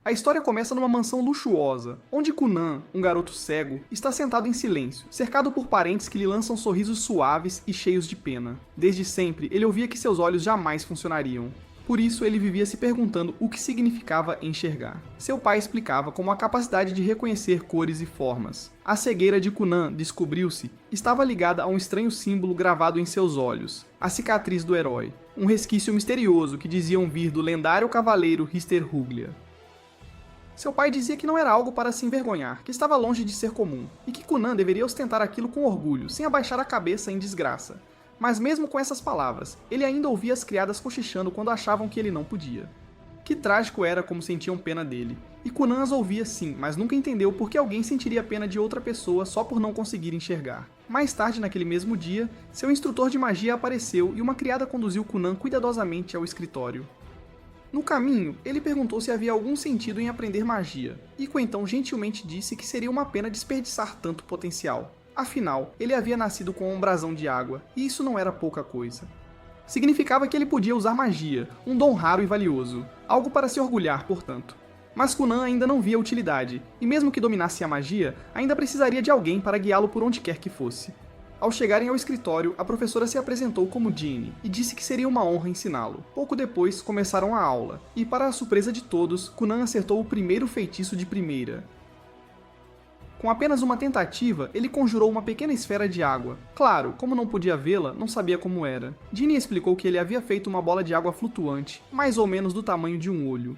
A história começa numa mansão luxuosa, onde Kunan, um garoto cego, está sentado em silêncio, cercado por parentes que lhe lançam sorrisos suaves e cheios de pena. Desde sempre, ele ouvia que seus olhos jamais funcionariam. Por isso, ele vivia se perguntando o que significava enxergar. Seu pai explicava como a capacidade de reconhecer cores e formas. A cegueira de Kunan, descobriu-se, estava ligada a um estranho símbolo gravado em seus olhos, a cicatriz do herói, um resquício misterioso que diziam vir do lendário cavaleiro Hrithir-Huglia. Seu pai dizia que não era algo para se envergonhar, que estava longe de ser comum, e que Kunan deveria ostentar aquilo com orgulho, sem abaixar a cabeça em desgraça. Mas mesmo com essas palavras, ele ainda ouvia as criadas cochichando quando achavam que ele não podia. Que trágico era como sentiam pena dele, e Kunan as ouvia sim, mas nunca entendeu por que alguém sentiria pena de outra pessoa só por não conseguir enxergar. Mais tarde naquele mesmo dia, seu instrutor de magia apareceu e uma criada conduziu Kunan cuidadosamente ao escritório. No caminho, ele perguntou se havia algum sentido em aprender magia. Ico então gentilmente disse que seria uma pena desperdiçar tanto potencial. Afinal, ele havia nascido com um brasão de água, e isso não era pouca coisa. Significava que ele podia usar magia, um dom raro e valioso, algo para se orgulhar, portanto. Mas Kunan ainda não via utilidade, e mesmo que dominasse a magia, ainda precisaria de alguém para guiá-lo por onde quer que fosse. Ao chegarem ao escritório, a professora se apresentou como Jeanne e disse que seria uma honra ensiná-lo. Pouco depois, começaram a aula, e para a surpresa de todos, Kunan acertou o primeiro feitiço de primeira. Com apenas uma tentativa, ele conjurou uma pequena esfera de água. Claro, como não podia vê-la, não sabia como era. Jeanne explicou que ele havia feito uma bola de água flutuante, mais ou menos do tamanho de um olho.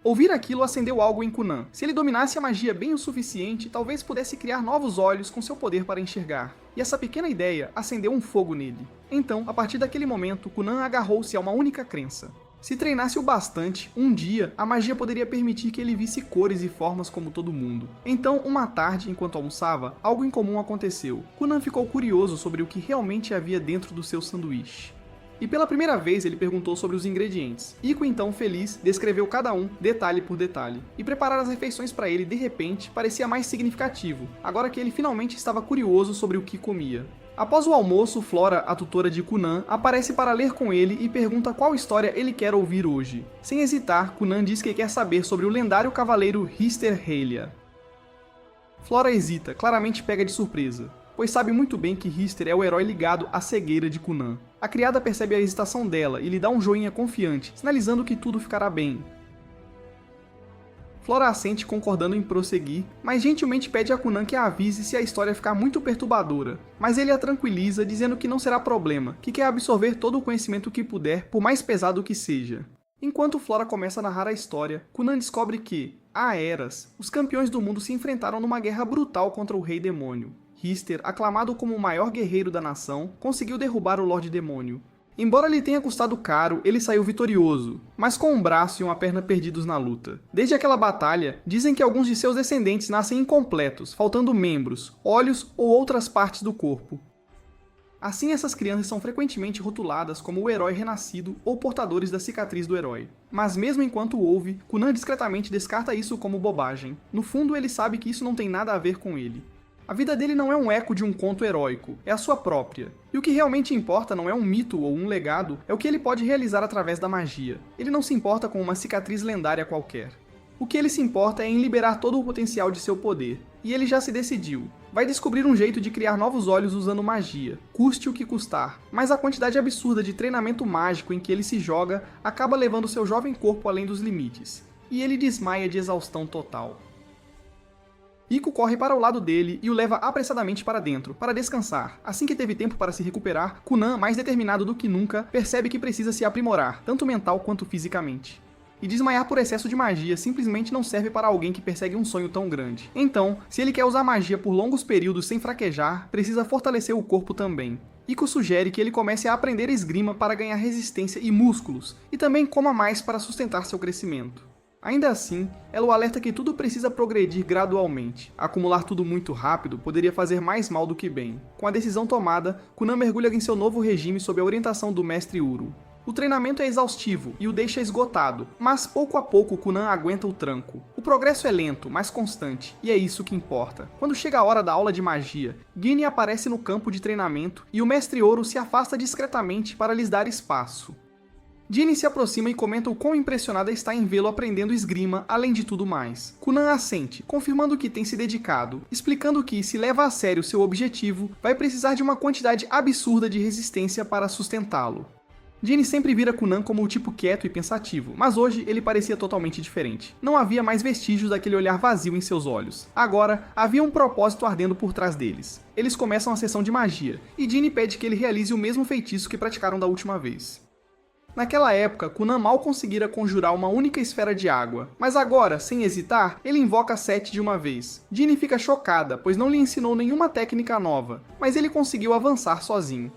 Ouvir aquilo acendeu algo em Kunan. Se ele dominasse a magia bem o suficiente, talvez pudesse criar novos olhos com seu poder para enxergar. E essa pequena ideia acendeu um fogo nele. Então, a partir daquele momento, Kunan agarrou-se a uma única crença. Se treinasse o bastante, um dia, a magia poderia permitir que ele visse cores e formas como todo mundo. Então, uma tarde, enquanto almoçava, algo incomum aconteceu. Kunan ficou curioso sobre o que realmente havia dentro do seu sanduíche. E pela primeira vez ele perguntou sobre os ingredientes. Ico então, feliz, descreveu cada um, detalhe por detalhe. E preparar as refeições para ele, de repente, parecia mais significativo, agora que ele finalmente estava curioso sobre o que comia. Após o almoço, Flora, a tutora de Kunan, aparece para ler com ele e pergunta qual história ele quer ouvir hoje. Sem hesitar, Kunan diz que quer saber sobre o lendário cavaleiro Hrithir-Heylia. Flora hesita, claramente pega de surpresa, pois sabe muito bem que Hrithir é o herói ligado à cegueira de Kunan. A criada percebe a hesitação dela e lhe dá um joinha confiante, sinalizando que tudo ficará bem. Flora assente concordando em prosseguir, mas gentilmente pede a Kunan que a avise se a história ficar muito perturbadora, mas ele a tranquiliza dizendo que não será problema, que quer absorver todo o conhecimento que puder, por mais pesado que seja. Enquanto Flora começa a narrar a história, Kunan descobre que, há eras, os campeões do mundo se enfrentaram numa guerra brutal contra o Rei Demônio. Hrithir, aclamado como o maior guerreiro da nação, conseguiu derrubar o Lorde Demônio. Embora lhe tenha custado caro, ele saiu vitorioso, mas com um braço e uma perna perdidos na luta. Desde aquela batalha, dizem que alguns de seus descendentes nascem incompletos, faltando membros, olhos ou outras partes do corpo. Assim, essas crianças são frequentemente rotuladas como o herói renascido ou portadores da cicatriz do herói. Mas mesmo enquanto ouve, Kunan discretamente descarta isso como bobagem. No fundo, ele sabe que isso não tem nada a ver com ele. A vida dele não é um eco de um conto heróico, é a sua própria. E o que realmente importa não é um mito ou um legado, é o que ele pode realizar através da magia. Ele não se importa com uma cicatriz lendária qualquer. O que ele se importa é em liberar todo o potencial de seu poder. E ele já se decidiu. Vai descobrir um jeito de criar novos olhos usando magia, custe o que custar. Mas a quantidade absurda de treinamento mágico em que ele se joga acaba levando seu jovem corpo além dos limites. E ele desmaia de exaustão total. Ico corre para o lado dele e o leva apressadamente para dentro, para descansar. Assim que teve tempo para se recuperar, Kunan, mais determinado do que nunca, percebe que precisa se aprimorar, tanto mental quanto fisicamente. E desmaiar por excesso de magia simplesmente não serve para alguém que persegue um sonho tão grande. Então, se ele quer usar magia por longos períodos sem fraquejar, precisa fortalecer o corpo também. Ico sugere que ele comece a aprender esgrima para ganhar resistência e músculos, e também coma mais para sustentar seu crescimento. Ainda assim, ela o alerta que tudo precisa progredir gradualmente. Acumular tudo muito rápido poderia fazer mais mal do que bem. Com a decisão tomada, Kunan mergulha em seu novo regime sob a orientação do mestre Uru. O treinamento é exaustivo e o deixa esgotado, mas pouco a pouco Kunan aguenta o tranco. O progresso é lento, mas constante, e é isso que importa. Quando chega a hora da aula de magia, Guine aparece no campo de treinamento e o mestre Uru se afasta discretamente para lhes dar espaço. Ginny se aproxima e comenta o quão impressionada está em vê-lo aprendendo esgrima, além de tudo mais. Kunan assente, confirmando que tem se dedicado, explicando que, se leva a sério seu objetivo, vai precisar de uma quantidade absurda de resistência para sustentá-lo. Ginny sempre vira Kunan como o tipo quieto e pensativo, mas hoje ele parecia totalmente diferente. Não havia mais vestígios daquele olhar vazio em seus olhos. Agora, havia um propósito ardendo por trás deles. Eles começam a sessão de magia, e Ginny pede que ele realize o mesmo feitiço que praticaram da última vez. Naquela época, Kunan mal conseguira conjurar uma única esfera de água, mas agora, sem hesitar, ele invoca 7 de uma vez. Ginny fica chocada, pois não lhe ensinou nenhuma técnica nova, mas ele conseguiu avançar sozinho.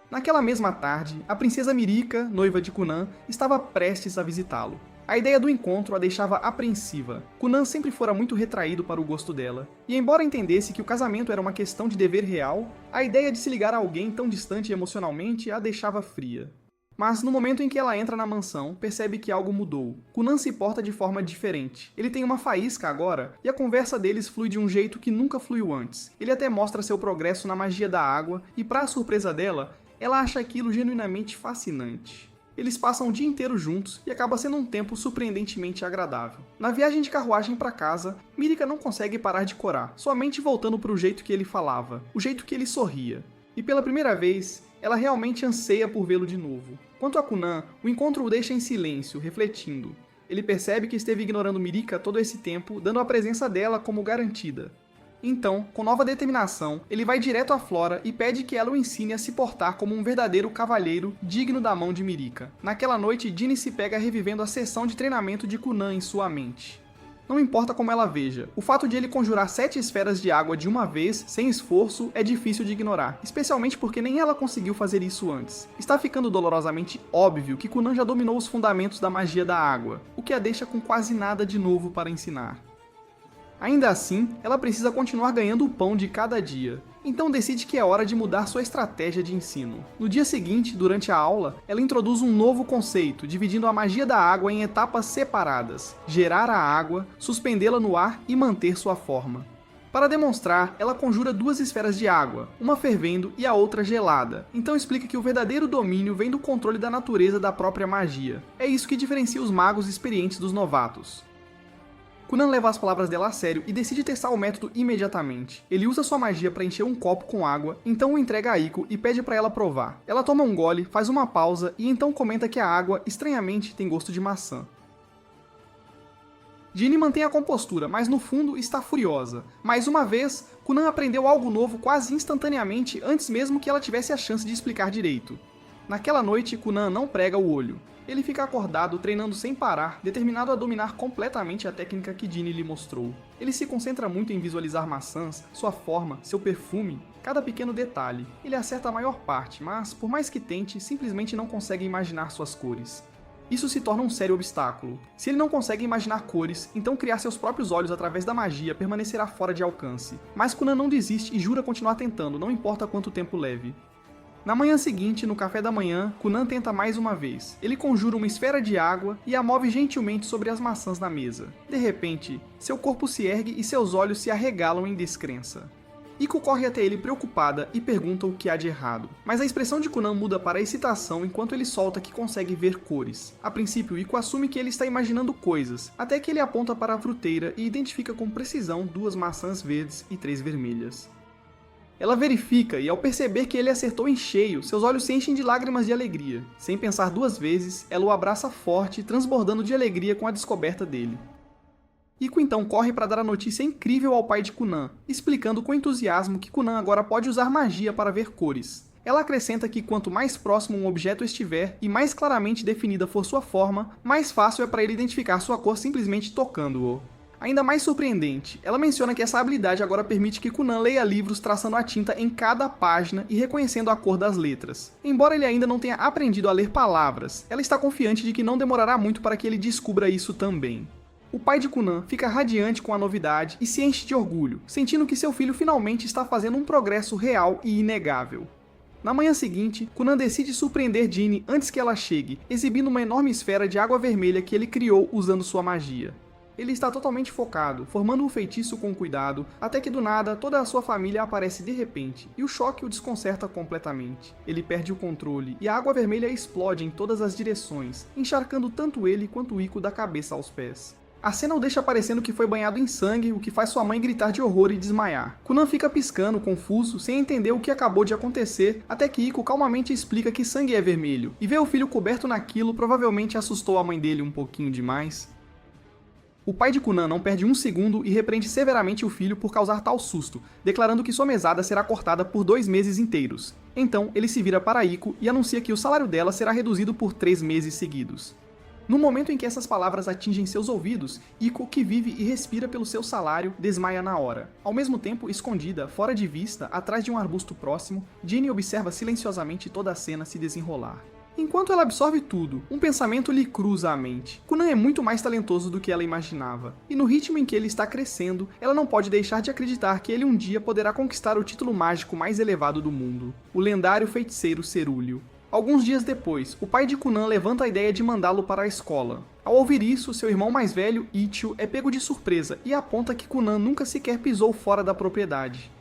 Naquela mesma tarde, a princesa Mirika, noiva de Kunan, estava prestes a visitá-lo. A ideia do encontro a deixava apreensiva. Kunan sempre fora muito retraído para o gosto dela, e embora entendesse que o casamento era uma questão de dever real, a ideia de se ligar a alguém tão distante emocionalmente a deixava fria. Mas no momento em que ela entra na mansão, percebe que algo mudou. Kunan se porta de forma diferente. Ele tem uma faísca agora, e a conversa deles flui de um jeito que nunca fluiu antes. Ele até mostra seu progresso na magia da água, e para a surpresa dela, ela acha aquilo genuinamente fascinante. Eles passam o dia inteiro juntos e acaba sendo um tempo surpreendentemente agradável. Na viagem de carruagem para casa, Mirika não consegue parar de corar, somente voltando para o jeito que ele falava, o jeito que ele sorria. E pela primeira vez, ela realmente anseia por vê-lo de novo. Quanto a Kunan, o encontro o deixa em silêncio, refletindo. Ele percebe que esteve ignorando Mirika todo esse tempo, dando a presença dela como garantida. Então, com nova determinação, ele vai direto a Flora e pede que ela o ensine a se portar como um verdadeiro cavalheiro digno da mão de Mirika. Naquela noite, Ginny se pega revivendo a sessão de treinamento de Kunan em sua mente. Não importa como ela veja, o fato de ele conjurar 7 esferas de água de uma vez, sem esforço, é difícil de ignorar, especialmente porque nem ela conseguiu fazer isso antes. Está ficando dolorosamente óbvio que Kunan já dominou os fundamentos da magia da água, o que a deixa com quase nada de novo para ensinar. Ainda assim, ela precisa continuar ganhando o pão de cada dia. Então decide que é hora de mudar sua estratégia de ensino. No dia seguinte, durante a aula, ela introduz um novo conceito, dividindo a magia da água em etapas separadas: gerar a água, suspendê-la no ar e manter sua forma. Para demonstrar, ela conjura 2 esferas de água, uma fervendo e a outra gelada. Então explica que o verdadeiro domínio vem do controle da natureza da própria magia. É isso que diferencia os magos experientes dos novatos. Kunan leva as palavras dela a sério e decide testar o método imediatamente. Ele usa sua magia para encher um copo com água, então o entrega a Iko e pede para ela provar. Ela toma um gole, faz uma pausa e então comenta que a água, estranhamente, tem gosto de maçã. Ginny mantém a compostura, mas no fundo está furiosa. Mais uma vez, Kunan aprendeu algo novo quase instantaneamente antes mesmo que ela tivesse a chance de explicar direito. Naquela noite, Kunan não prega o olho. Ele fica acordado, treinando sem parar, determinado a dominar completamente a técnica que Ginny lhe mostrou. Ele se concentra muito em visualizar maçãs, sua forma, seu perfume, cada pequeno detalhe. Ele acerta a maior parte, mas, por mais que tente, simplesmente não consegue imaginar suas cores. Isso se torna um sério obstáculo. Se ele não consegue imaginar cores, então criar seus próprios olhos através da magia permanecerá fora de alcance. Mas Kunan não desiste e jura continuar tentando, não importa quanto tempo leve. Na manhã seguinte, no café da manhã, Kunan tenta mais uma vez. Ele conjura uma esfera de água e a move gentilmente sobre as maçãs na mesa. De repente, seu corpo se ergue e seus olhos se arregalam em descrença. Iko corre até ele preocupada e pergunta o que há de errado. Mas a expressão de Kunan muda para excitação enquanto ele solta que consegue ver cores. A princípio, Iko assume que ele está imaginando coisas, até que ele aponta para a fruteira e identifica com precisão 2 maçãs verdes e 3 vermelhas. Ela verifica e, ao perceber que ele acertou em cheio, seus olhos se enchem de lágrimas de alegria. Sem pensar 2 vezes, ela o abraça forte, transbordando de alegria com a descoberta dele. Iko então corre para dar a notícia incrível ao pai de Kunan, explicando com entusiasmo que Kunan agora pode usar magia para ver cores. Ela acrescenta que quanto mais próximo um objeto estiver e mais claramente definida for sua forma, mais fácil é para ele identificar sua cor simplesmente tocando-o. Ainda mais surpreendente, ela menciona que essa habilidade agora permite que Kunan leia livros traçando a tinta em cada página e reconhecendo a cor das letras. Embora ele ainda não tenha aprendido a ler palavras, ela está confiante de que não demorará muito para que ele descubra isso também. O pai de Kunan fica radiante com a novidade e se enche de orgulho, sentindo que seu filho finalmente está fazendo um progresso real e inegável. Na manhã seguinte, Kunan decide surpreender Ginny antes que ela chegue, exibindo uma enorme esfera de água vermelha que ele criou usando sua magia. Ele está totalmente focado, formando um feitiço com cuidado, até que do nada toda a sua família aparece de repente, e o choque o desconcerta completamente. Ele perde o controle, e a água vermelha explode em todas as direções, encharcando tanto ele quanto Iko da cabeça aos pés. A cena o deixa parecendo que foi banhado em sangue, o que faz sua mãe gritar de horror e desmaiar. Kunan fica piscando, confuso, sem entender o que acabou de acontecer, até que Iko calmamente explica que sangue é vermelho, e ver o filho coberto naquilo provavelmente assustou a mãe dele um pouquinho demais. O pai de Kunan não perde um segundo e repreende severamente o filho por causar tal susto, declarando que sua mesada será cortada por 2 meses inteiros. Então, ele se vira para Iko e anuncia que o salário dela será reduzido por 3 meses seguidos. No momento em que essas palavras atingem seus ouvidos, Iko, que vive e respira pelo seu salário, desmaia na hora. Ao mesmo tempo, escondida, fora de vista, atrás de um arbusto próximo, Ginny observa silenciosamente toda a cena se desenrolar. Enquanto ela absorve tudo, um pensamento lhe cruza a mente. Kunan é muito mais talentoso do que ela imaginava, e no ritmo em que ele está crescendo, ela não pode deixar de acreditar que ele um dia poderá conquistar o título mágico mais elevado do mundo, o lendário feiticeiro Cerúleo. Alguns dias depois, o pai de Kunan levanta a ideia de mandá-lo para a escola. Ao ouvir isso, seu irmão mais velho, Ichio, é pego de surpresa e aponta que Kunan nunca sequer pisou fora da propriedade.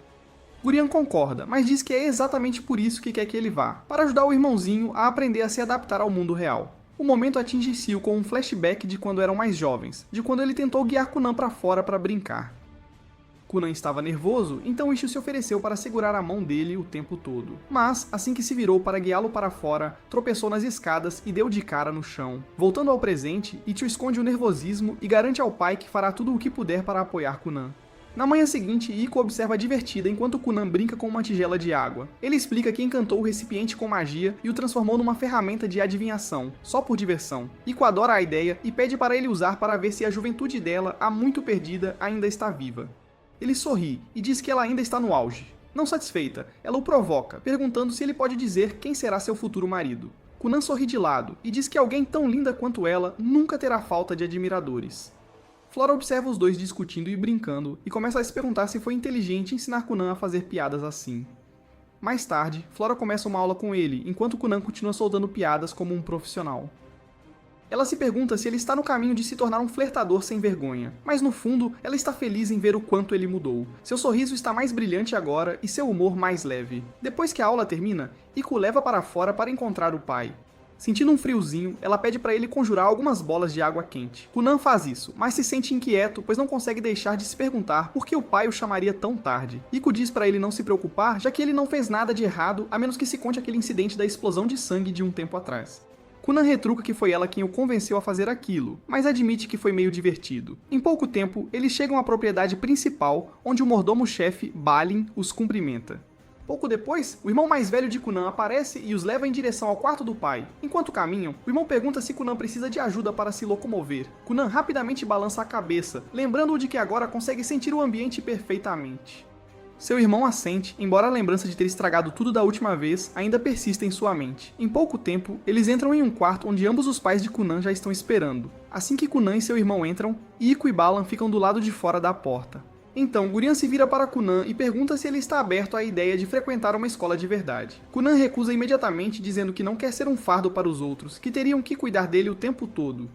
Gurian concorda, mas diz que é exatamente por isso que quer que ele vá, para ajudar o irmãozinho a aprender a se adaptar ao mundo real. O momento atinge Sil com um flashback de quando eram mais jovens, de quando ele tentou guiar Kunan para fora para brincar. Kunan estava nervoso, então Ichio se ofereceu para segurar a mão dele o tempo todo. Mas, assim que se virou para guiá-lo para fora, tropeçou nas escadas e deu de cara no chão. Voltando ao presente, Ichio esconde o nervosismo e garante ao pai que fará tudo o que puder para apoiar Kunan. Na manhã seguinte, Iko observa divertida enquanto Kunan brinca com uma tigela de água. Ele explica que encantou o recipiente com magia e o transformou numa ferramenta de adivinhação, só por diversão. Iko adora a ideia e pede para ele usar para ver se a juventude dela, há muito perdida, ainda está viva. Ele sorri e diz que ela ainda está no auge. Não satisfeita, ela o provoca, perguntando se ele pode dizer quem será seu futuro marido. Kunan sorri de lado e diz que alguém tão linda quanto ela nunca terá falta de admiradores. Flora observa os dois discutindo e brincando e começa a se perguntar se foi inteligente ensinar Kunan a fazer piadas assim. Mais tarde, Flora começa uma aula com ele, enquanto Kunan continua soltando piadas como um profissional. Ela se pergunta se ele está no caminho de se tornar um flertador sem vergonha, mas no fundo, ela está feliz em ver o quanto ele mudou. Seu sorriso está mais brilhante agora e seu humor mais leve. Depois que a aula termina, Iko leva para fora para encontrar o pai. Sentindo um friozinho, ela pede para ele conjurar algumas bolas de água quente. Kunan faz isso, mas se sente inquieto, pois não consegue deixar de se perguntar por que o pai o chamaria tão tarde. Iko diz para ele não se preocupar, já que ele não fez nada de errado, a menos que se conte aquele incidente da explosão de sangue de um tempo atrás. Kunan retruca que foi ela quem o convenceu a fazer aquilo, mas admite que foi meio divertido. Em pouco tempo, eles chegam à propriedade principal, onde o mordomo-chefe, Balin, os cumprimenta. Pouco depois, o irmão mais velho de Kunan aparece e os leva em direção ao quarto do pai. Enquanto caminham, o irmão pergunta se Kunan precisa de ajuda para se locomover. Kunan rapidamente balança a cabeça, lembrando-o de que agora consegue sentir o ambiente perfeitamente. Seu irmão assente, embora a lembrança de ter estragado tudo da última vez ainda persista em sua mente. Em pouco tempo, eles entram em um quarto onde ambos os pais de Kunan já estão esperando. Assim que Kunan e seu irmão entram, Iko e Balan ficam do lado de fora da porta. Então, Gurian se vira para Kunan e pergunta se ele está aberto à ideia de frequentar uma escola de verdade. Kunan recusa imediatamente, dizendo que não quer ser um fardo para os outros, que teriam que cuidar dele o tempo todo.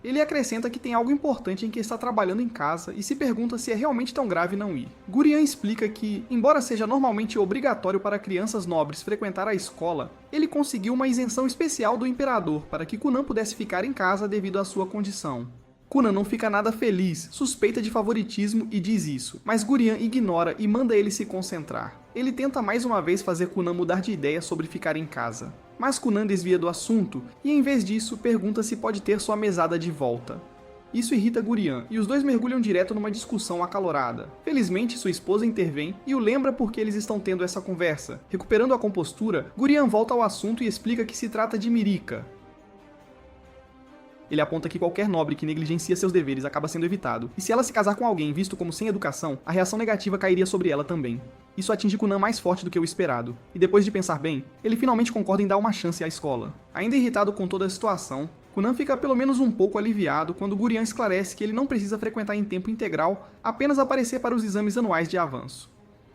Ele acrescenta que tem algo importante em que está trabalhando em casa e se pergunta se é realmente tão grave não ir. Gurian explica que, embora seja normalmente obrigatório para crianças nobres frequentar a escola, ele conseguiu uma isenção especial do imperador para que Kunan pudesse ficar em casa devido à sua condição. Kunan não fica nada feliz, suspeita de favoritismo e diz isso, mas Gurian ignora e manda ele se concentrar. Ele tenta mais uma vez fazer Kunan mudar de ideia sobre ficar em casa. Mas Kunan desvia do assunto e, em vez disso, pergunta se pode ter sua mesada de volta. Isso irrita Gurian, e os dois mergulham direto numa discussão acalorada. Felizmente, sua esposa intervém e o lembra por que eles estão tendo essa conversa. Recuperando a compostura, Gurian volta ao assunto e explica que se trata de Mirika. Ele aponta que qualquer nobre que negligencia seus deveres acaba sendo evitado, e se ela se casar com alguém visto como sem educação, a reação negativa cairia sobre ela também. Isso atinge Kunan mais forte do que o esperado, e depois de pensar bem, ele finalmente concorda em dar uma chance à escola. Ainda irritado com toda a situação, Kunan fica pelo menos um pouco aliviado quando Gurian esclarece que ele não precisa frequentar em tempo integral, apenas aparecer para os exames anuais de avanço.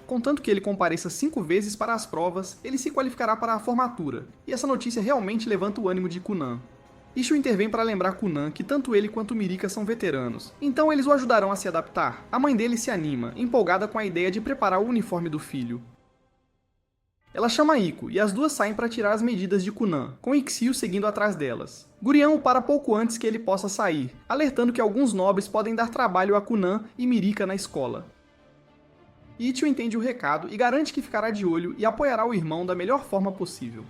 Contanto que ele compareça 5 vezes para as provas, ele se qualificará para a formatura, e essa notícia realmente levanta o ânimo de Kunan. Ishu intervém para lembrar Kunan que tanto ele quanto Mirika são veteranos, então eles o ajudarão a se adaptar. A mãe dele se anima, empolgada com a ideia de preparar o uniforme do filho. Ela chama Iko, e as duas saem para tirar as medidas de Kunan, com Ixiu seguindo atrás delas. Gurian o para pouco antes que ele possa sair, alertando que alguns nobres podem dar trabalho a Kunan e Mirika na escola. Ichigo entende o recado e garante que ficará de olho e apoiará o irmão da melhor forma possível.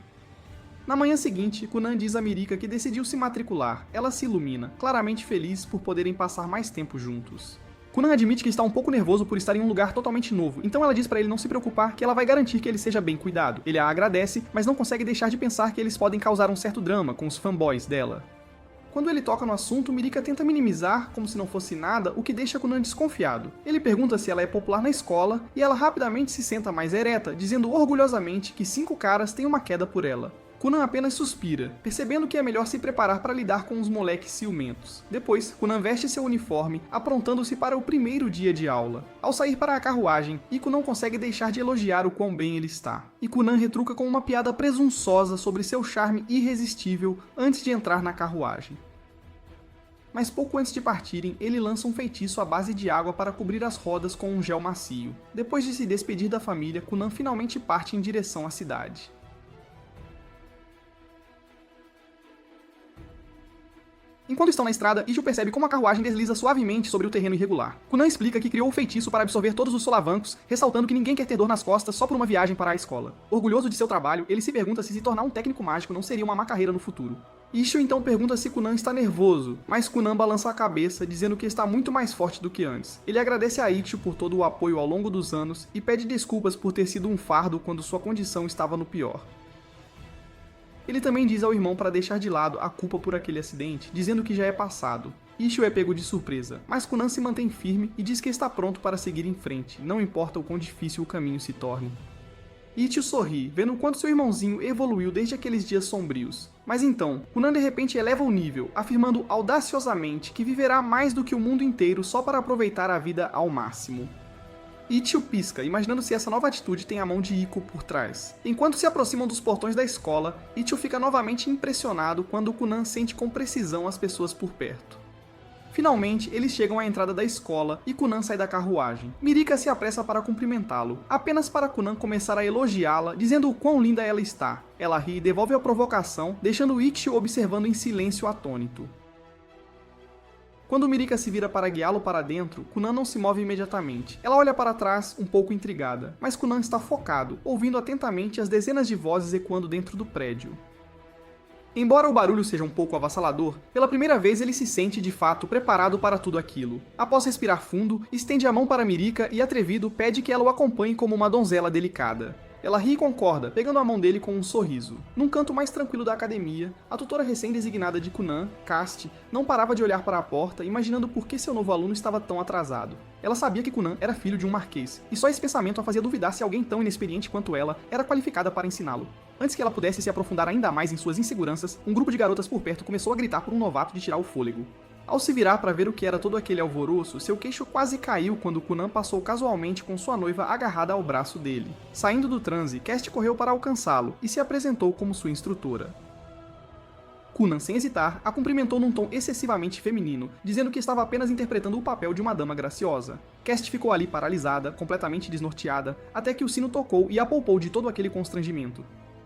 Na manhã seguinte, Kunan diz a Mirika que decidiu se matricular. Ela se ilumina, claramente feliz por poderem passar mais tempo juntos. Kunan admite que está um pouco nervoso por estar em um lugar totalmente novo, então ela diz para ele não se preocupar que ela vai garantir que ele seja bem cuidado. Ele a agradece, mas não consegue deixar de pensar que eles podem causar um certo drama com os fanboys dela. Quando ele toca no assunto, Mirika tenta minimizar, como se não fosse nada, o que deixa Kunan desconfiado. Ele pergunta se ela é popular na escola, e ela rapidamente se senta mais ereta, dizendo orgulhosamente que 5 caras têm uma queda por ela. Kunan apenas suspira, percebendo que é melhor se preparar para lidar com os moleques ciumentos. Depois, Kunan veste seu uniforme, aprontando-se para o primeiro dia de aula. Ao sair para a carruagem, Iko não consegue deixar de elogiar o quão bem ele está. E Kunan retruca com uma piada presunçosa sobre seu charme irresistível antes de entrar na carruagem. Mas pouco antes de partirem, ele lança um feitiço à base de água para cobrir as rodas com um gel macio. Depois de se despedir da família, Kunan finalmente parte em direção à cidade. Enquanto estão na estrada, Ichigo percebe como a carruagem desliza suavemente sobre o terreno irregular. Kunan explica que criou o feitiço para absorver todos os solavancos, ressaltando que ninguém quer ter dor nas costas só por uma viagem para a escola. Orgulhoso de seu trabalho, ele se pergunta se tornar um técnico mágico não seria uma má carreira no futuro. Ichigo então pergunta se Kunan está nervoso, mas Kunan balança a cabeça, dizendo que está muito mais forte do que antes. Ele agradece a Ichigo por todo o apoio ao longo dos anos e pede desculpas por ter sido um fardo quando sua condição estava no pior. Ele também diz ao irmão para deixar de lado a culpa por aquele acidente, dizendo que já é passado. Ichigo é pego de surpresa, mas Kunan se mantém firme e diz que está pronto para seguir em frente, não importa o quão difícil o caminho se torne. Ichigo sorri, vendo o quanto seu irmãozinho evoluiu desde aqueles dias sombrios. Mas então, Kunan de repente eleva o nível, afirmando audaciosamente que viverá mais do que o mundo inteiro só para aproveitar a vida ao máximo. Ichigo pisca, imaginando se essa nova atitude tem a mão de Iko por trás. Enquanto se aproximam dos portões da escola, Ichigo fica novamente impressionado quando Kunan sente com precisão as pessoas por perto. Finalmente, eles chegam à entrada da escola e Kunan sai da carruagem. Mirika se apressa para cumprimentá-lo, apenas para Kunan começar a elogiá-la, dizendo o quão linda ela está. Ela ri e devolve a provocação, deixando Ichigo observando em silêncio atônito. Quando Mirika se vira para guiá-lo para dentro, Kunan não se move imediatamente. Ela olha para trás, um pouco intrigada, mas Kunan está focado, ouvindo atentamente as dezenas de vozes ecoando dentro do prédio. Embora o barulho seja um pouco avassalador, pela primeira vez ele se sente, de fato, preparado para tudo aquilo. Após respirar fundo, estende a mão para Mirika e, atrevido, pede que ela o acompanhe como uma donzela delicada. Ela ri e concorda, pegando a mão dele com um sorriso. Num canto mais tranquilo da academia, a tutora recém-designada de Kunan, Cast, não parava de olhar para a porta, imaginando por que seu novo aluno estava tão atrasado. Ela sabia que Kunan era filho de um marquês, e só esse pensamento a fazia duvidar se alguém tão inexperiente quanto ela era qualificada para ensiná-lo. Antes que ela pudesse se aprofundar ainda mais em suas inseguranças, um grupo de garotas por perto começou a gritar por um novato de tirar o fôlego. Ao se virar para ver o que era todo aquele alvoroço, seu queixo quase caiu quando Kunan passou casualmente com sua noiva agarrada ao braço dele. Saindo do transe, Cast correu para alcançá-lo e se apresentou como sua instrutora. Kunan, sem hesitar, a cumprimentou num tom excessivamente feminino, dizendo que estava apenas interpretando o papel de uma dama graciosa. Cast ficou ali paralisada, completamente desnorteada, até que o sino tocou e a poupou de todo aquele constrangimento.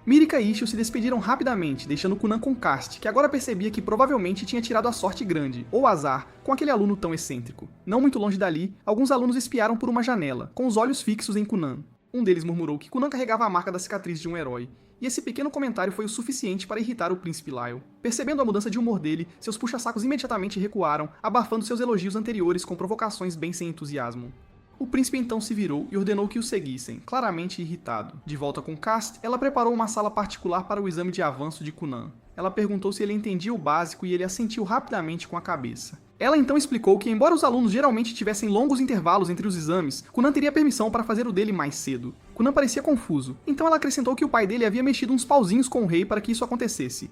Mirika e Ichigo se despediram rapidamente, deixando Kunan com Cast, que agora percebia que provavelmente tinha tirado a sorte grande, ou azar, com aquele aluno tão excêntrico. Não muito longe dali, alguns alunos espiaram por uma janela, com os olhos fixos em Kunan. Um deles murmurou que Kunan carregava a marca da cicatriz de um herói, e esse pequeno comentário foi o suficiente para irritar o príncipe Lyle. Percebendo a mudança de humor dele, seus puxa-sacos imediatamente recuaram, abafando seus elogios anteriores com provocações bem sem entusiasmo. O príncipe então se virou e ordenou que o seguissem, claramente irritado. De volta com Cast, ela preparou uma sala particular para o exame de avanço de Kunan. Ela perguntou se ele entendia o básico e ele assentiu rapidamente com a cabeça. Ela então explicou que, embora os alunos geralmente tivessem longos intervalos entre os exames, Kunan teria permissão para fazer o dele mais cedo. Kunan parecia confuso, então ela acrescentou que o pai dele havia mexido uns pauzinhos com o rei para que isso acontecesse.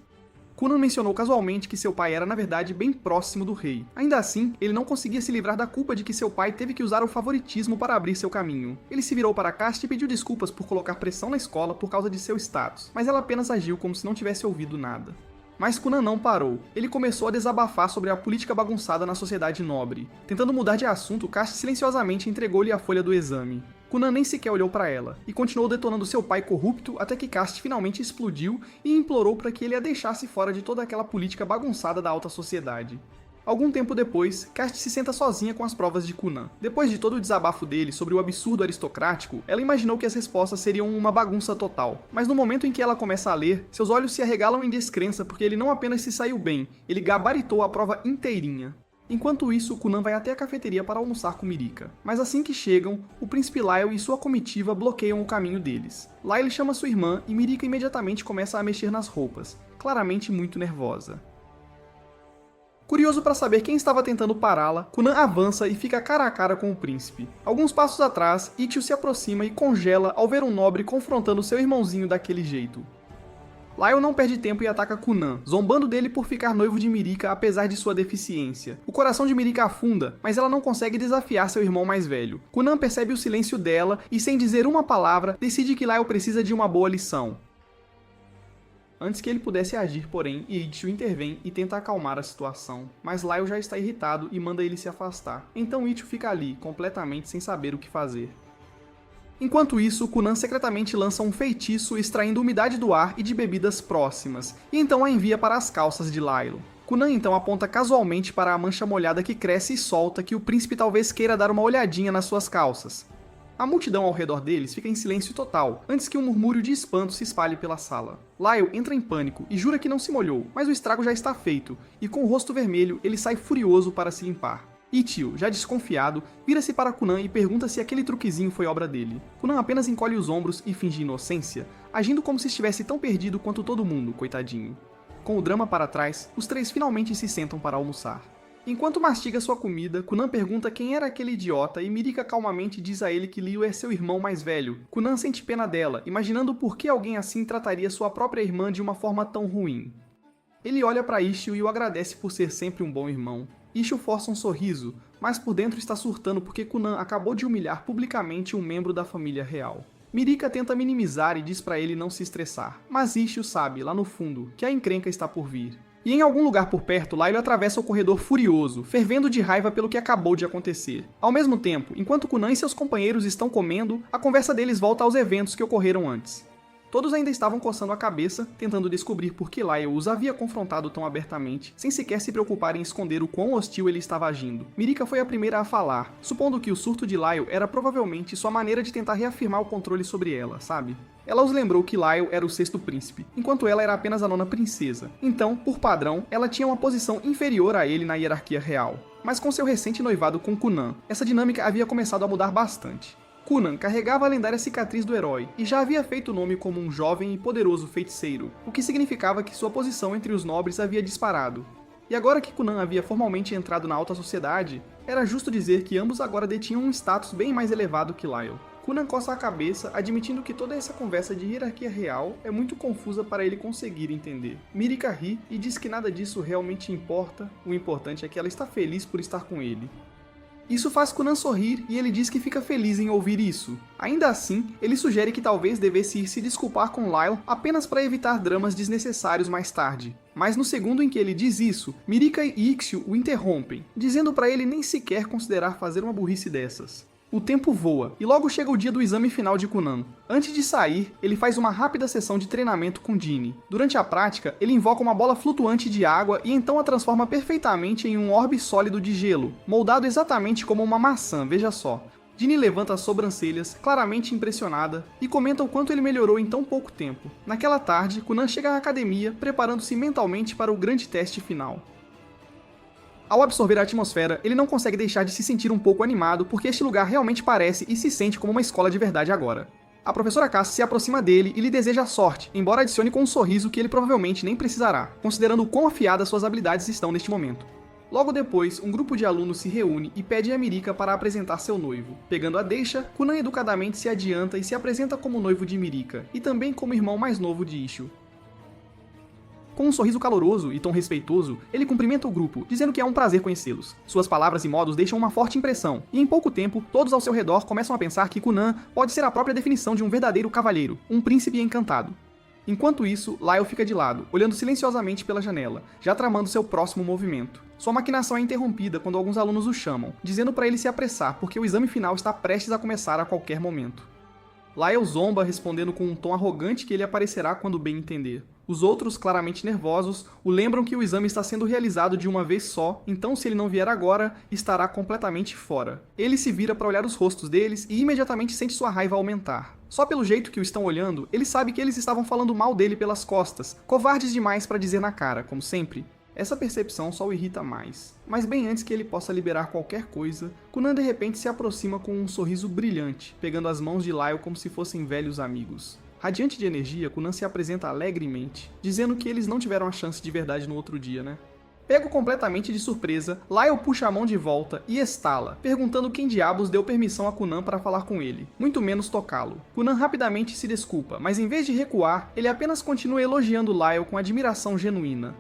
Kunan mencionou casualmente que seu pai era, na verdade, bem próximo do rei. Ainda assim, ele não conseguia se livrar da culpa de que seu pai teve que usar o favoritismo para abrir seu caminho. Ele se virou para Cast e pediu desculpas por colocar pressão na escola por causa de seu status, mas ela apenas agiu como se não tivesse ouvido nada. Mas Kunan não parou. Ele começou a desabafar sobre a política bagunçada na sociedade nobre. Tentando mudar de assunto, Cast silenciosamente entregou-lhe a folha do exame. Kunan nem sequer olhou para ela, e continuou detonando seu pai corrupto até que Cast finalmente explodiu e implorou para que ele a deixasse fora de toda aquela política bagunçada da alta sociedade. Algum tempo depois, Cast se senta sozinha com as provas de Kunan. Depois de todo o desabafo dele sobre o absurdo aristocrático, ela imaginou que as respostas seriam uma bagunça total. Mas no momento em que ela começa a ler, seus olhos se arregalam em descrença porque ele não apenas se saiu bem, ele gabaritou a prova inteirinha. Enquanto isso, Kunan vai até a cafeteria para almoçar com Mirika. Mas assim que chegam, o príncipe Lyle e sua comitiva bloqueiam o caminho deles. Lyle chama sua irmã e Mirika imediatamente começa a mexer nas roupas, claramente muito nervosa. Curioso para saber quem estava tentando pará-la, Kunan avança e fica cara a cara com o príncipe. Alguns passos atrás, Ichio se aproxima e congela ao ver um nobre confrontando seu irmãozinho daquele jeito. Lyle não perde tempo e ataca Kunan, zombando dele por ficar noivo de Mirika apesar de sua deficiência. O coração de Mirika afunda, mas ela não consegue desafiar seu irmão mais velho. Kunan percebe o silêncio dela e, sem dizer uma palavra, decide que Lyle precisa de uma boa lição. Antes que ele pudesse agir, porém, Ichio intervém e tenta acalmar a situação, mas Lyle já está irritado e manda ele se afastar. Então Ichio fica ali, completamente sem saber o que fazer. Enquanto isso, Kunan secretamente lança um feitiço extraindo umidade do ar e de bebidas próximas, e então a envia para as calças de Lyle. Kunan então aponta casualmente para a mancha molhada que cresce e solta que o príncipe talvez queira dar uma olhadinha nas suas calças. A multidão ao redor deles fica em silêncio total, antes que um murmúrio de espanto se espalhe pela sala. Lyle entra em pânico e jura que não se molhou, mas o estrago já está feito, e com o rosto vermelho ele sai furioso para se limpar. Ichio, já desconfiado, vira-se para Kunan e pergunta se aquele truquezinho foi obra dele. Kunan apenas encolhe os ombros e finge inocência, agindo como se estivesse tão perdido quanto todo mundo, coitadinho. Com o drama para trás, os três finalmente se sentam para almoçar. Enquanto mastiga sua comida, Kunan pergunta quem era aquele idiota e Mirika calmamente diz a ele que Liu é seu irmão mais velho. Kunan sente pena dela, imaginando por que alguém assim trataria sua própria irmã de uma forma tão ruim. Ele olha para Ichio e o agradece por ser sempre um bom irmão. Ichio força um sorriso, mas por dentro está surtando porque Kunan acabou de humilhar publicamente um membro da família real. Mirika tenta minimizar e diz para ele não se estressar, mas Ichio sabe, lá no fundo, que a encrenca está por vir. E em algum lugar por perto, Lyle atravessa o corredor furioso, fervendo de raiva pelo que acabou de acontecer. Ao mesmo tempo, enquanto Kunan e seus companheiros estão comendo, a conversa deles volta aos eventos que ocorreram antes. Todos ainda estavam coçando a cabeça, tentando descobrir por que Lyle os havia confrontado tão abertamente, sem sequer se preocupar em esconder o quão hostil ele estava agindo. Mirika foi a primeira a falar, supondo que o surto de Lyle era provavelmente sua maneira de tentar reafirmar o controle sobre ela, sabe? Ela os lembrou que Lyle era o sexto príncipe, enquanto ela era apenas a nona princesa. Então, por padrão, ela tinha uma posição inferior a ele na hierarquia real. Mas com seu recente noivado com Kunan, essa dinâmica havia começado a mudar bastante. Kunan carregava a lendária cicatriz do herói e já havia feito o nome como um jovem e poderoso feiticeiro, o que significava que sua posição entre os nobres havia disparado. E agora que Kunan havia formalmente entrado na alta sociedade, era justo dizer que ambos agora detinham um status bem mais elevado que Lyle. Kunan coça a cabeça, admitindo que toda essa conversa de hierarquia real é muito confusa para ele conseguir entender. Mirika ri e diz que nada disso realmente importa, o importante é que ela está feliz por estar com ele. Isso faz Kunan sorrir e ele diz que fica feliz em ouvir isso. Ainda assim, ele sugere que talvez devesse ir se desculpar com Lyle apenas para evitar dramas desnecessários mais tarde. Mas no segundo em que ele diz isso, Mirika e Ichio o interrompem, dizendo para ele nem sequer considerar fazer uma burrice dessas. O tempo voa, e logo chega o dia do exame final de Kunan. Antes de sair, ele faz uma rápida sessão de treinamento com Jinni. Durante a prática, ele invoca uma bola flutuante de água e então a transforma perfeitamente em um orbe sólido de gelo, moldado exatamente como uma maçã, veja só. Jinni levanta as sobrancelhas, claramente impressionada, e comenta o quanto ele melhorou em tão pouco tempo. Naquela tarde, Kunan chega à academia, preparando-se mentalmente para o grande teste final. Ao absorver a atmosfera, ele não consegue deixar de se sentir um pouco animado porque este lugar realmente parece e se sente como uma escola de verdade agora. A professora Cass se aproxima dele e lhe deseja sorte, embora adicione com um sorriso que ele provavelmente nem precisará, considerando o quão afiadas suas habilidades estão neste momento. Logo depois, um grupo de alunos se reúne e pede a Mirika para apresentar seu noivo. Pegando a deixa, Kunan educadamente se adianta e se apresenta como noivo de Mirika, e também como irmão mais novo de Ichio. Com um sorriso caloroso e tom respeitoso, ele cumprimenta o grupo, dizendo que é um prazer conhecê-los. Suas palavras e modos deixam uma forte impressão, e em pouco tempo, todos ao seu redor começam a pensar que Kunan pode ser a própria definição de um verdadeiro cavalheiro, um príncipe encantado. Enquanto isso, Lyle fica de lado, olhando silenciosamente pela janela, já tramando seu próximo movimento. Sua maquinação é interrompida quando alguns alunos o chamam, dizendo para ele se apressar porque o exame final está prestes a começar a qualquer momento. Lyle zomba, respondendo com um tom arrogante que ele aparecerá quando bem entender. Os outros, claramente nervosos, o lembram que o exame está sendo realizado de uma vez só, então se ele não vier agora, estará completamente fora. Ele se vira para olhar os rostos deles e imediatamente sente sua raiva aumentar. Só pelo jeito que o estão olhando, ele sabe que eles estavam falando mal dele pelas costas, covardes demais para dizer na cara, como sempre. Essa percepção só o irrita mais. Mas bem antes que ele possa liberar qualquer coisa, Kunan de repente se aproxima com um sorriso brilhante, pegando as mãos de Lyle como se fossem velhos amigos. Radiante de energia, Kunan se apresenta alegremente, dizendo que eles não tiveram a chance de verdade no outro dia, né? Pego completamente de surpresa, Lyle puxa a mão de volta e estala, perguntando quem diabos deu permissão a Kunan para falar com ele, muito menos tocá-lo. Kunan rapidamente se desculpa, mas em vez de recuar, ele apenas continua elogiando Lyle com admiração genuína.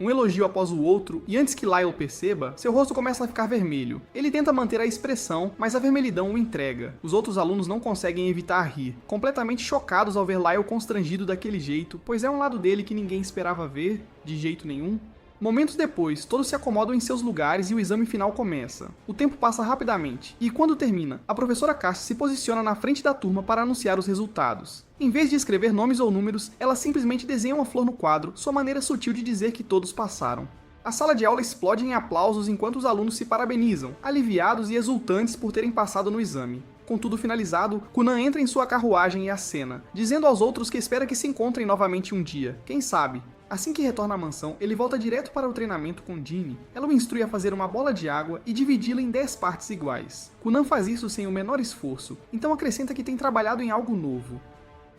Um elogio após o outro, e antes que Lyle perceba, seu rosto começa a ficar vermelho. Ele tenta manter a expressão, mas a vermelhidão o entrega. Os outros alunos não conseguem evitar rir, completamente chocados ao ver Lyle constrangido daquele jeito, pois é um lado dele que ninguém esperava ver, de jeito nenhum. Momentos depois, todos se acomodam em seus lugares e o exame final começa. O tempo passa rapidamente, e quando termina, a professora Cassie se posiciona na frente da turma para anunciar os resultados. Em vez de escrever nomes ou números, ela simplesmente desenha uma flor no quadro, sua maneira sutil de dizer que todos passaram. A sala de aula explode em aplausos enquanto os alunos se parabenizam, aliviados e exultantes por terem passado no exame. Com tudo finalizado, Kunan entra em sua carruagem e acena, dizendo aos outros que espera que se encontrem novamente um dia, quem sabe. Assim que retorna à mansão, ele volta direto para o treinamento com Ginny. Ela o instrui a fazer uma bola de água e dividi-la em 10 partes iguais. Kunan faz isso sem o menor esforço, então acrescenta que tem trabalhado em algo novo.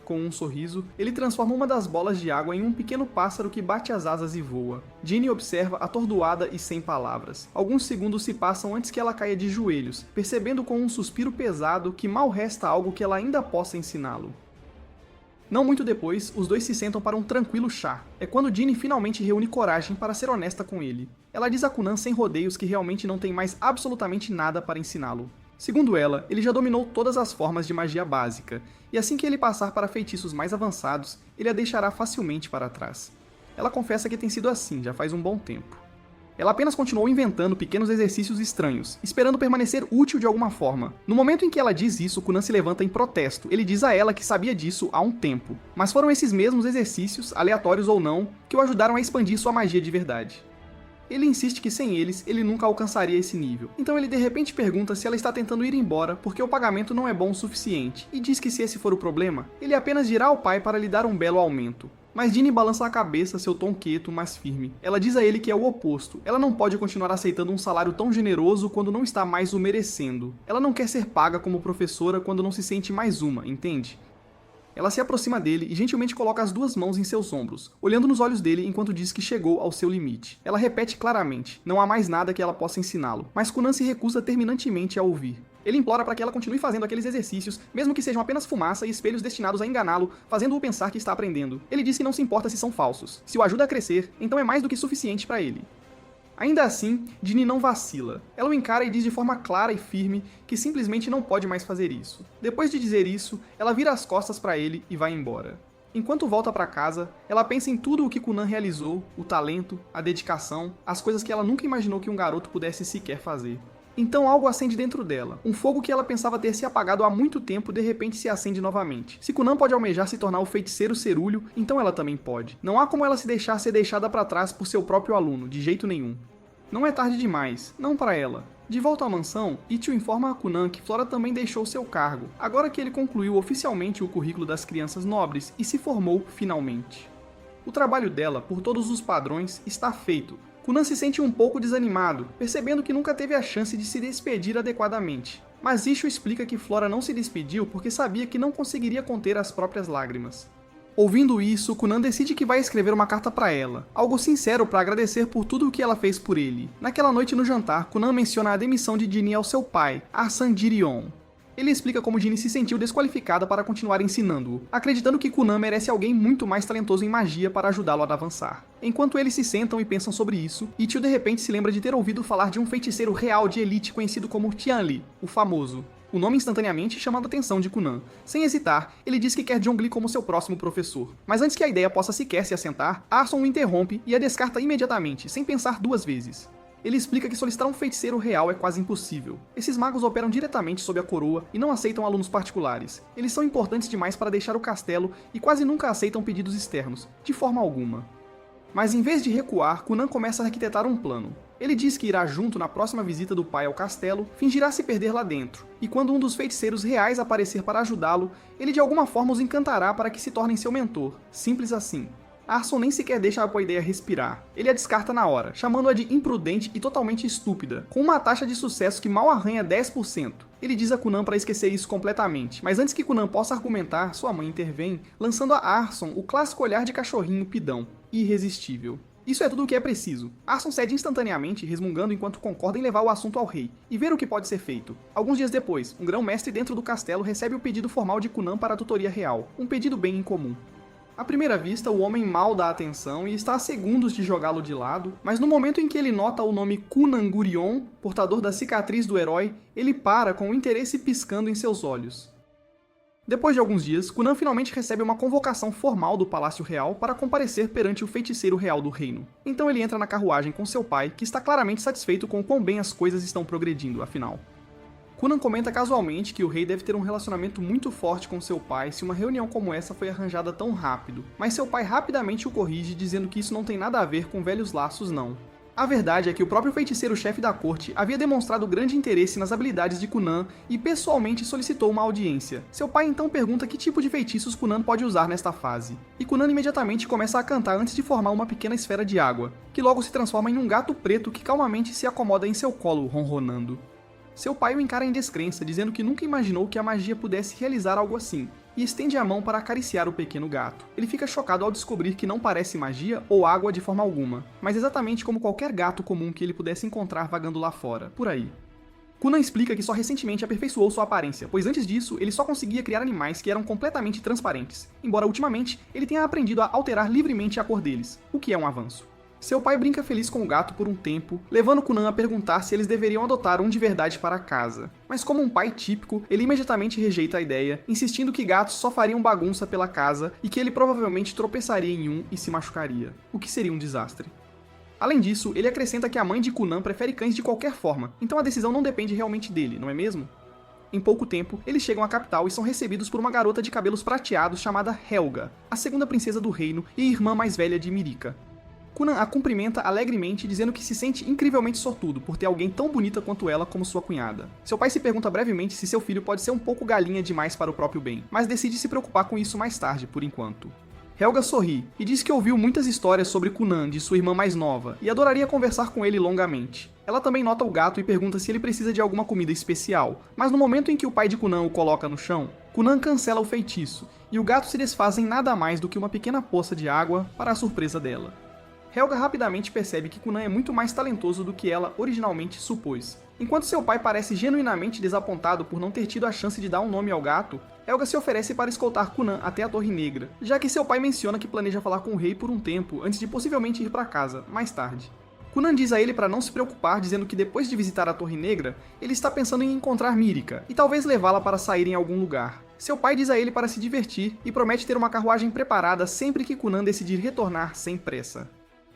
Com um sorriso, ele transforma uma das bolas de água em um pequeno pássaro que bate as asas e voa. Ginny observa atordoada e sem palavras. Alguns segundos se passam antes que ela caia de joelhos, percebendo com um suspiro pesado que mal resta algo que ela ainda possa ensiná-lo. Não muito depois, os dois se sentam para um tranquilo chá. É quando Ginny finalmente reúne coragem para ser honesta com ele. Ela diz a Kunan sem rodeios que realmente não tem mais absolutamente nada para ensiná-lo. Segundo ela, ele já dominou todas as formas de magia básica, e assim que ele passar para feitiços mais avançados, ele a deixará facilmente para trás. Ela confessa que tem sido assim já faz um bom tempo. Ela apenas continuou inventando pequenos exercícios estranhos, esperando permanecer útil de alguma forma. No momento em que ela diz isso, Kunan se levanta em protesto. Ele diz a ela que sabia disso há um tempo. Mas foram esses mesmos exercícios, aleatórios ou não, que o ajudaram a expandir sua magia de verdade. Ele insiste que sem eles, ele nunca alcançaria esse nível. Então ele de repente pergunta se ela está tentando ir embora porque o pagamento não é bom o suficiente, e diz que se esse for o problema, ele apenas dirá ao pai para lhe dar um belo aumento. Mas Ginny balança a cabeça, seu tom quieto, mas firme. Ela diz a ele que é o oposto. Ela não pode continuar aceitando um salário tão generoso quando não está mais o merecendo. Ela não quer ser paga como professora quando não se sente mais uma, entende? Ela se aproxima dele e gentilmente coloca as duas mãos em seus ombros, olhando nos olhos dele enquanto diz que chegou ao seu limite. Ela repete claramente, não há mais nada que ela possa ensiná-lo, mas Kunan se recusa terminantemente a ouvir. Ele implora para que ela continue fazendo aqueles exercícios, mesmo que sejam apenas fumaça e espelhos destinados a enganá-lo, fazendo-o pensar que está aprendendo. Ele diz que não se importa se são falsos. Se o ajuda a crescer, então é mais do que suficiente para ele. Ainda assim, Ginny não vacila. Ela o encara e diz de forma clara e firme que simplesmente não pode mais fazer isso. Depois de dizer isso, ela vira as costas para ele e vai embora. Enquanto volta para casa, ela pensa em tudo o que Kunan realizou, o talento, a dedicação, as coisas que ela nunca imaginou que um garoto pudesse sequer fazer. Então algo acende dentro dela. Um fogo que ela pensava ter se apagado há muito tempo de repente se acende novamente. Se Kunan pode almejar se tornar o feiticeiro cerúleo, então ela também pode. Não há como ela se deixar ser deixada para trás por seu próprio aluno, de jeito nenhum. Não é tarde demais, não para ela. De volta à mansão, Ichigo informa a Kunan que Flora também deixou seu cargo, agora que ele concluiu oficialmente o currículo das crianças nobres e se formou finalmente. O trabalho dela, por todos os padrões, está feito. Kunan se sente um pouco desanimado, percebendo que nunca teve a chance de se despedir adequadamente. Mas Ichigo explica que Flora não se despediu porque sabia que não conseguiria conter as próprias lágrimas. Ouvindo isso, Kunan decide que vai escrever uma carta para ela, algo sincero para agradecer por tudo o que ela fez por ele. Naquela noite no jantar, Kunan menciona a demissão de Ginny ao seu pai, Arsan Jirion. Ele explica como Ginny se sentiu desqualificada para continuar ensinando-o, acreditando que Kunan merece alguém muito mais talentoso em magia para ajudá-lo a avançar. Enquanto eles se sentam e pensam sobre isso, Ichigo de repente se lembra de ter ouvido falar de um feiticeiro real de elite conhecido como Tianli, o famoso. O nome instantaneamente chamando a atenção de Cunan. Sem hesitar, ele diz que quer Zhongli como seu próximo professor. Mas antes que a ideia possa sequer se assentar, Arson o interrompe e a descarta imediatamente, sem pensar duas vezes. Ele explica que solicitar um feiticeiro real é quase impossível. Esses magos operam diretamente sob a coroa e não aceitam alunos particulares. Eles são importantes demais para deixar o castelo e quase nunca aceitam pedidos externos, de forma alguma. Mas em vez de recuar, Cunan começa a arquitetar um plano. Ele diz que irá junto na próxima visita do pai ao castelo, fingirá se perder lá dentro, e quando um dos feiticeiros reais aparecer para ajudá-lo, ele de alguma forma os encantará para que se tornem seu mentor. Simples assim. Arson nem sequer deixa a boa ideia respirar. Ele a descarta na hora, chamando-a de imprudente e totalmente estúpida, com uma taxa de sucesso que mal arranha 10%. Ele diz a Cunan para esquecer isso completamente, mas antes que Cunan possa argumentar, sua mãe intervém, lançando a Arson o clássico olhar de cachorrinho pidão, irresistível. Isso é tudo o que é preciso. Arson cede instantaneamente, resmungando enquanto concorda em levar o assunto ao rei, e ver o que pode ser feito. Alguns dias depois, um grão-mestre dentro do castelo recebe o pedido formal de Cunan para a tutoria real, um pedido bem incomum. À primeira vista, o homem mal dá atenção e está a segundos de jogá-lo de lado, mas no momento em que ele nota o nome Cunan Gurion, portador da cicatriz do herói, ele para com o interesse piscando em seus olhos. Depois de alguns dias, Cunan finalmente recebe uma convocação formal do Palácio Real para comparecer perante o feiticeiro real do reino. Então ele entra na carruagem com seu pai, que está claramente satisfeito com o quão bem as coisas estão progredindo, afinal. Cunan comenta casualmente que o rei deve ter um relacionamento muito forte com seu pai se uma reunião como essa foi arranjada tão rápido, mas seu pai rapidamente o corrige dizendo que isso não tem nada a ver com velhos laços não. A verdade é que o próprio feiticeiro-chefe da corte havia demonstrado grande interesse nas habilidades de Cunan e pessoalmente solicitou uma audiência. Seu pai então pergunta que tipo de feitiços Cunan pode usar nesta fase. E Cunan imediatamente começa a cantar antes de formar uma pequena esfera de água, que logo se transforma em um gato preto que calmamente se acomoda em seu colo, ronronando. Seu pai o encara em descrença, dizendo que nunca imaginou que a magia pudesse realizar algo assim, e estende a mão para acariciar o pequeno gato. Ele fica chocado ao descobrir que não parece magia ou água de forma alguma, mas exatamente como qualquer gato comum que ele pudesse encontrar vagando lá fora, por aí. Cunan explica que só recentemente aperfeiçoou sua aparência, pois antes disso ele só conseguia criar animais que eram completamente transparentes, embora ultimamente ele tenha aprendido a alterar livremente a cor deles, o que é um avanço. Seu pai brinca feliz com o gato por um tempo, levando Cunan a perguntar se eles deveriam adotar um de verdade para casa. Mas como um pai típico, ele imediatamente rejeita a ideia, insistindo que gatos só fariam bagunça pela casa e que ele provavelmente tropeçaria em um e se machucaria, o que seria um desastre. Além disso, ele acrescenta que a mãe de Cunan prefere cães de qualquer forma, então a decisão não depende realmente dele, não é mesmo? Em pouco tempo, eles chegam à capital e são recebidos por uma garota de cabelos prateados chamada Helga, a segunda princesa do reino e irmã mais velha de Mirica. Cunan a cumprimenta alegremente, dizendo que se sente incrivelmente sortudo por ter alguém tão bonita quanto ela como sua cunhada. Seu pai se pergunta brevemente se seu filho pode ser um pouco galinha demais para o próprio bem, mas decide se preocupar com isso mais tarde, por enquanto. Helga sorri e diz que ouviu muitas histórias sobre Cunan de sua irmã mais nova e adoraria conversar com ele longamente. Ela também nota o gato e pergunta se ele precisa de alguma comida especial, mas no momento em que o pai de Cunan o coloca no chão, Cunan cancela o feitiço e o gato se desfaz em nada mais do que uma pequena poça de água para a surpresa dela. Helga rapidamente percebe que Cunan é muito mais talentoso do que ela originalmente supôs. Enquanto seu pai parece genuinamente desapontado por não ter tido a chance de dar um nome ao gato, Helga se oferece para escoltar Cunan até a Torre Negra, já que seu pai menciona que planeja falar com o rei por um tempo antes de possivelmente ir para casa, mais tarde. Cunan diz a ele para não se preocupar, dizendo que depois de visitar a Torre Negra, ele está pensando em encontrar Mirica e talvez levá-la para sair em algum lugar. Seu pai diz a ele para se divertir e promete ter uma carruagem preparada sempre que Cunan decidir retornar sem pressa.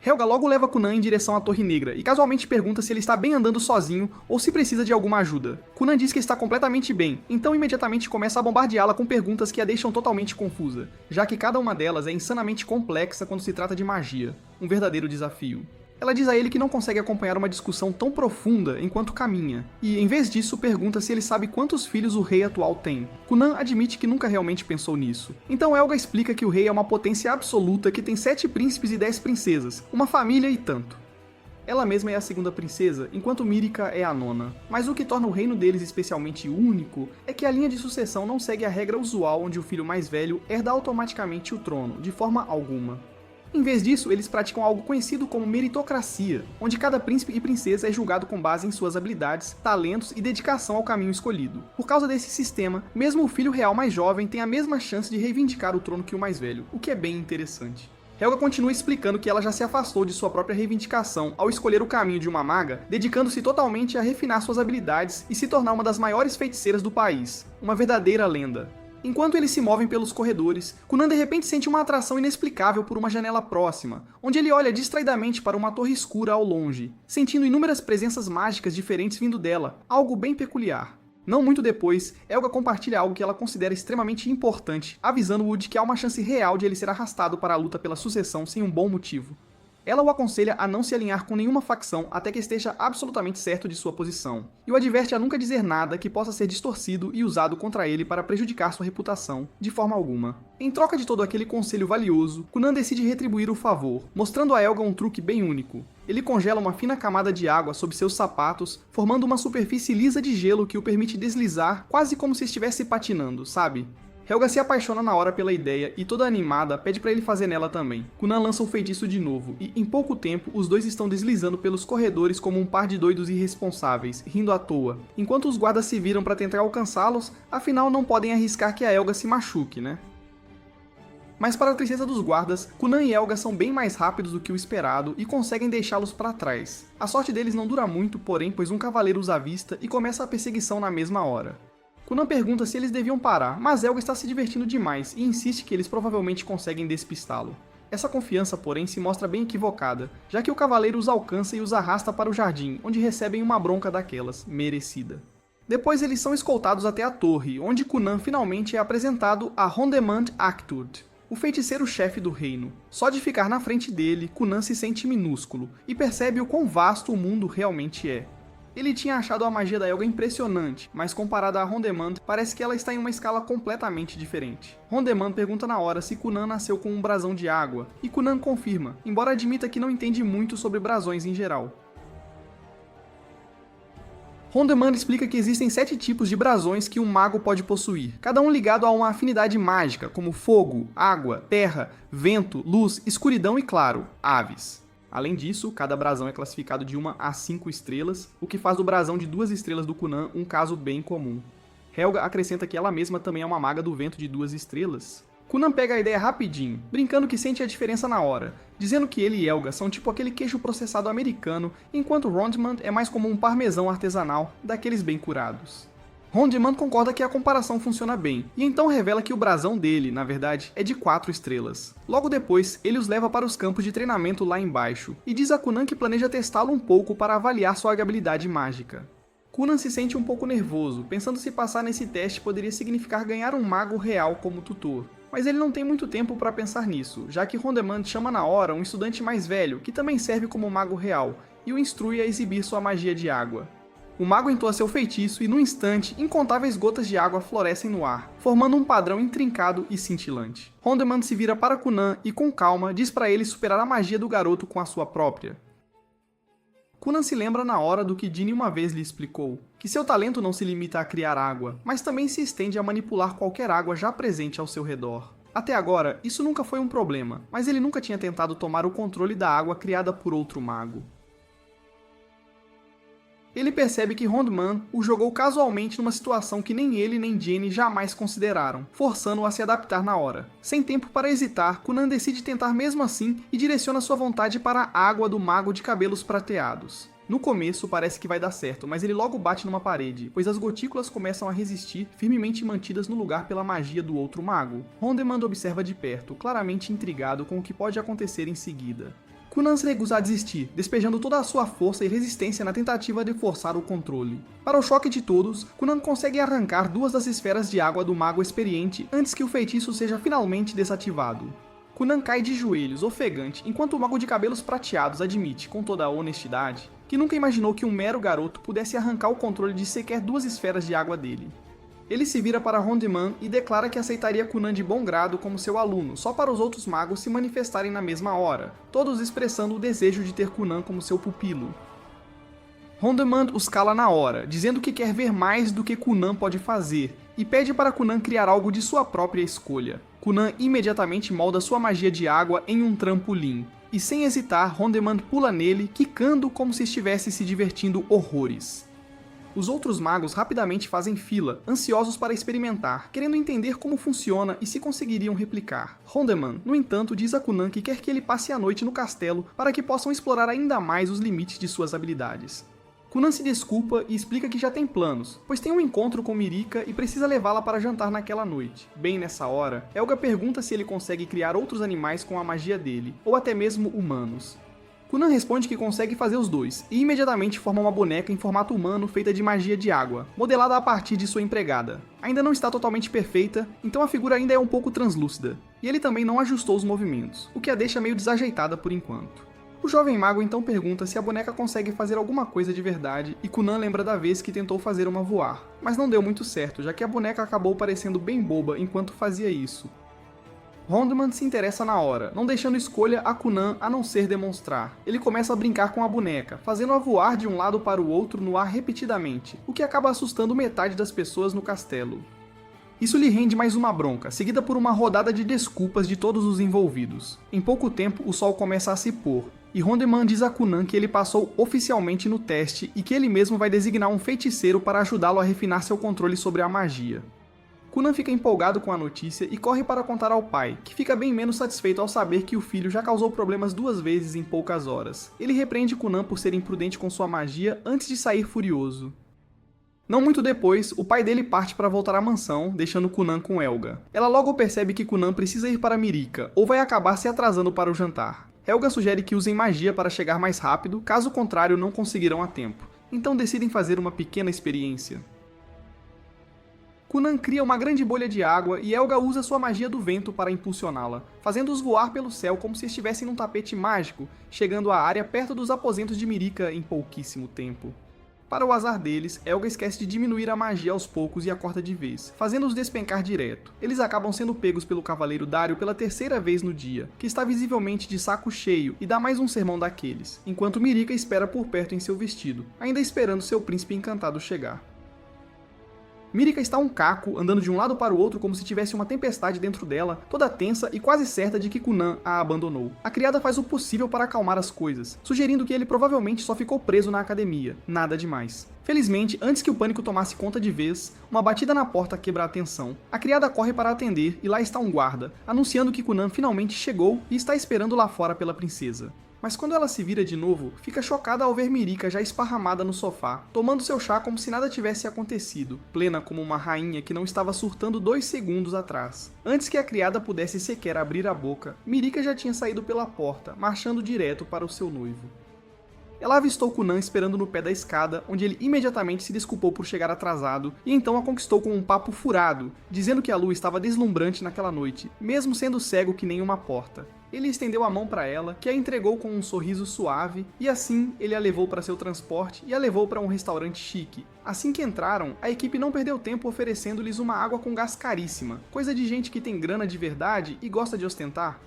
Helga logo leva Cunan em direção à Torre Negra e casualmente pergunta se ele está bem andando sozinho ou se precisa de alguma ajuda. Cunan diz que está completamente bem, então imediatamente começa a bombardeá-la com perguntas que a deixam totalmente confusa, já que cada uma delas é insanamente complexa quando se trata de magia, um verdadeiro desafio. Ela diz a ele que não consegue acompanhar uma discussão tão profunda enquanto caminha, e em vez disso pergunta se ele sabe quantos filhos o rei atual tem. Cunan admite que nunca realmente pensou nisso. Então Helga explica que o rei é uma potência absoluta que tem 7 príncipes e 10 princesas, uma família e tanto. Ela mesma é a segunda princesa, enquanto Mirica é a nona. Mas o que torna o reino deles especialmente único é que a linha de sucessão não segue a regra usual onde o filho mais velho herda automaticamente o trono, de forma alguma. Em vez disso, eles praticam algo conhecido como meritocracia, onde cada príncipe e princesa é julgado com base em suas habilidades, talentos e dedicação ao caminho escolhido. Por causa desse sistema, mesmo o filho real mais jovem tem a mesma chance de reivindicar o trono que o mais velho, o que é bem interessante. Helga continua explicando que ela já se afastou de sua própria reivindicação ao escolher o caminho de uma maga, dedicando-se totalmente a refinar suas habilidades e se tornar uma das maiores feiticeiras do país, uma verdadeira lenda. Enquanto eles se movem pelos corredores, Kunan de repente sente uma atração inexplicável por uma janela próxima, onde ele olha distraidamente para uma torre escura ao longe, sentindo inúmeras presenças mágicas diferentes vindo dela, algo bem peculiar. Não muito depois, Helga compartilha algo que ela considera extremamente importante, avisando-o de que há uma chance real de ele ser arrastado para a luta pela sucessão sem um bom motivo. Ela o aconselha a não se alinhar com nenhuma facção até que esteja absolutamente certo de sua posição, e o adverte a nunca dizer nada que possa ser distorcido e usado contra ele para prejudicar sua reputação, de forma alguma. Em troca de todo aquele conselho valioso, Kunan decide retribuir o favor, mostrando a Helga um truque bem único. Ele congela uma fina camada de água sob seus sapatos, formando uma superfície lisa de gelo que o permite deslizar quase como se estivesse patinando, sabe? Helga se apaixona na hora pela ideia e, toda animada, pede pra ele fazer nela também. Kunan lança o feitiço de novo e, em pouco tempo, os dois estão deslizando pelos corredores como um par de doidos irresponsáveis, rindo à toa, enquanto os guardas se viram pra tentar alcançá-los, afinal não podem arriscar que a Helga se machuque, né? Mas para a tristeza dos guardas, Kunan e Helga são bem mais rápidos do que o esperado e conseguem deixá-los para trás. A sorte deles não dura muito, porém, pois um cavaleiro os avista e começa a perseguição na mesma hora. Kunan pergunta se eles deviam parar, mas Helga está se divertindo demais e insiste que eles provavelmente conseguem despistá-lo. Essa confiança, porém, se mostra bem equivocada, já que o cavaleiro os alcança e os arrasta para o jardim, onde recebem uma bronca daquelas, merecida. Depois eles são escoltados até a torre, onde Kunan finalmente é apresentado a Rondemant Actud, o feiticeiro-chefe do reino. Só de ficar na frente dele, Kunan se sente minúsculo e percebe o quão vasto o mundo realmente é. Ele tinha achado a magia da Helga impressionante, mas comparada a Rondemant, parece que ela está em uma escala completamente diferente. Rondemant pergunta na hora se Kunan nasceu com um brasão de água, e Kunan confirma, embora admita que não entende muito sobre brasões em geral. Rondemant explica que existem 7 tipos de brasões que um mago pode possuir, cada um ligado a uma afinidade mágica, como fogo, água, terra, vento, luz, escuridão e, claro, aves. Além disso, cada brasão é classificado de 1 a 5 estrelas, o que faz do brasão de 2 estrelas do Kunan um caso bem comum. Helga acrescenta que ela mesma também é uma maga do vento de 2 estrelas. Kunan pega a ideia rapidinho, brincando que sente a diferença na hora, dizendo que ele e Helga são tipo aquele queijo processado americano, enquanto Rondemant é mais como um parmesão artesanal, daqueles bem curados. Rondemant concorda que a comparação funciona bem, e então revela que o brasão dele, na verdade, é de 4 estrelas. Logo depois, ele os leva para os campos de treinamento lá embaixo, e diz a Kunan que planeja testá-lo um pouco para avaliar sua habilidade mágica. Kunan se sente um pouco nervoso, pensando se passar nesse teste poderia significar ganhar um mago real como tutor. Mas ele não tem muito tempo para pensar nisso, já que Rondemant chama na hora um estudante mais velho, que também serve como mago real, e o instrui a exibir sua magia de água. O mago entoa seu feitiço e, no instante, incontáveis gotas de água florescem no ar, formando um padrão intrincado e cintilante. Rondemant se vira para Kunan e, com calma, diz para ele superar a magia do garoto com a sua própria. Kunan se lembra na hora do que Dini uma vez lhe explicou, que seu talento não se limita a criar água, mas também se estende a manipular qualquer água já presente ao seu redor. Até agora, isso nunca foi um problema, mas ele nunca tinha tentado tomar o controle da água criada por outro mago. Ele percebe que Rondemant o jogou casualmente numa situação que nem ele nem Jenny jamais consideraram, forçando-o a se adaptar na hora. Sem tempo para hesitar, Kunan decide tentar mesmo assim e direciona sua vontade para a água do mago de cabelos prateados. No começo parece que vai dar certo, mas ele logo bate numa parede, pois as gotículas começam a resistir, firmemente mantidas no lugar pela magia do outro mago. Rondemant observa de perto, claramente intrigado com o que pode acontecer em seguida. Kunan se recusa a desistir, despejando toda a sua força e resistência na tentativa de forçar o controle. Para o choque de todos, Kunan consegue arrancar 2 das esferas de água do mago experiente antes que o feitiço seja finalmente desativado. Kunan cai de joelhos, ofegante, enquanto o mago de cabelos prateados admite, com toda a honestidade, que nunca imaginou que um mero garoto pudesse arrancar o controle de sequer 2 esferas de água dele. Ele se vira para Rondemant e declara que aceitaria Kunan de bom grado como seu aluno, só para os outros magos se manifestarem na mesma hora, todos expressando o desejo de ter Kunan como seu pupilo. Rondemant os cala na hora, dizendo que quer ver mais do que Kunan pode fazer, e pede para Kunan criar algo de sua própria escolha. Kunan imediatamente molda sua magia de água em um trampolim, e sem hesitar, Rondemant pula nele, quicando como se estivesse se divertindo horrores. Os outros magos rapidamente fazem fila, ansiosos para experimentar, querendo entender como funciona e se conseguiriam replicar. Rondeman, no entanto, diz a Kunan que quer que ele passe a noite no castelo para que possam explorar ainda mais os limites de suas habilidades. Kunan se desculpa e explica que já tem planos, pois tem um encontro com Mirika e precisa levá-la para jantar naquela noite. Bem nessa hora, Helga pergunta se ele consegue criar outros animais com a magia dele, ou até mesmo humanos. Kunan responde que consegue fazer os dois, e imediatamente forma uma boneca em formato humano feita de magia de água, modelada a partir de sua empregada. Ainda não está totalmente perfeita, então a figura ainda é um pouco translúcida, e ele também não ajustou os movimentos, o que a deixa meio desajeitada por enquanto. O jovem mago então pergunta se a boneca consegue fazer alguma coisa de verdade, e Kunan lembra da vez que tentou fazer uma voar, mas não deu muito certo, já que a boneca acabou parecendo bem boba enquanto fazia isso. Rondeman se interessa na hora, não deixando escolha a Kunan a não ser demonstrar. Ele começa a brincar com a boneca, fazendo-a voar de um lado para o outro no ar repetidamente, o que acaba assustando metade das pessoas no castelo. Isso lhe rende mais uma bronca, seguida por uma rodada de desculpas de todos os envolvidos. Em pouco tempo, o sol começa a se pôr, e Rondeman diz a Kunan que ele passou oficialmente no teste e que ele mesmo vai designar um feiticeiro para ajudá-lo a refinar seu controle sobre a magia. Kunan fica empolgado com a notícia e corre para contar ao pai, que fica bem menos satisfeito ao saber que o filho já causou problemas 2 vezes em poucas horas. Ele repreende Kunan por ser imprudente com sua magia antes de sair furioso. Não muito depois, o pai dele parte para voltar à mansão, deixando Kunan com Helga. Ela logo percebe que Kunan precisa ir para Mirika, ou vai acabar se atrasando para o jantar. Helga sugere que usem magia para chegar mais rápido, caso contrário não conseguirão a tempo. Então decidem fazer uma pequena experiência. Kunan cria uma grande bolha de água e Helga usa sua magia do vento para impulsioná-la, fazendo-os voar pelo céu como se estivessem num tapete mágico, chegando à área perto dos aposentos de Mirika em pouquíssimo tempo. Para o azar deles, Helga esquece de diminuir a magia aos poucos e a corta de vez, fazendo-os despencar direto. Eles acabam sendo pegos pelo cavaleiro Dario pela 3ª vez no dia, que está visivelmente de saco cheio e dá mais um sermão daqueles, enquanto Mirika espera por perto em seu vestido, ainda esperando seu príncipe encantado chegar. Mirika está um caco, andando de um lado para o outro como se tivesse uma tempestade dentro dela, toda tensa e quase certa de que Kunan a abandonou. A criada faz o possível para acalmar as coisas, sugerindo que ele provavelmente só ficou preso na academia, nada demais. Felizmente, antes que o pânico tomasse conta de vez, uma batida na porta quebra a atenção. A criada corre para atender e lá está um guarda, anunciando que Kunan finalmente chegou e está esperando lá fora pela princesa. Mas quando ela se vira de novo, fica chocada ao ver Mirika já esparramada no sofá, tomando seu chá como se nada tivesse acontecido, plena como uma rainha que não estava surtando 2 segundos atrás. Antes que a criada pudesse sequer abrir a boca, Mirika já tinha saído pela porta, marchando direto para o seu noivo. Ela avistou Kunan esperando no pé da escada, onde ele imediatamente se desculpou por chegar atrasado, e então a conquistou com um papo furado, dizendo que a lua estava deslumbrante naquela noite, mesmo sendo cego que nem uma porta. Ele estendeu a mão para ela, que a entregou com um sorriso suave, e assim ele a levou para seu transporte e a levou para um restaurante chique. Assim que entraram, a equipe não perdeu tempo oferecendo-lhes uma água com gás caríssima, coisa de gente que tem grana de verdade e gosta de ostentar.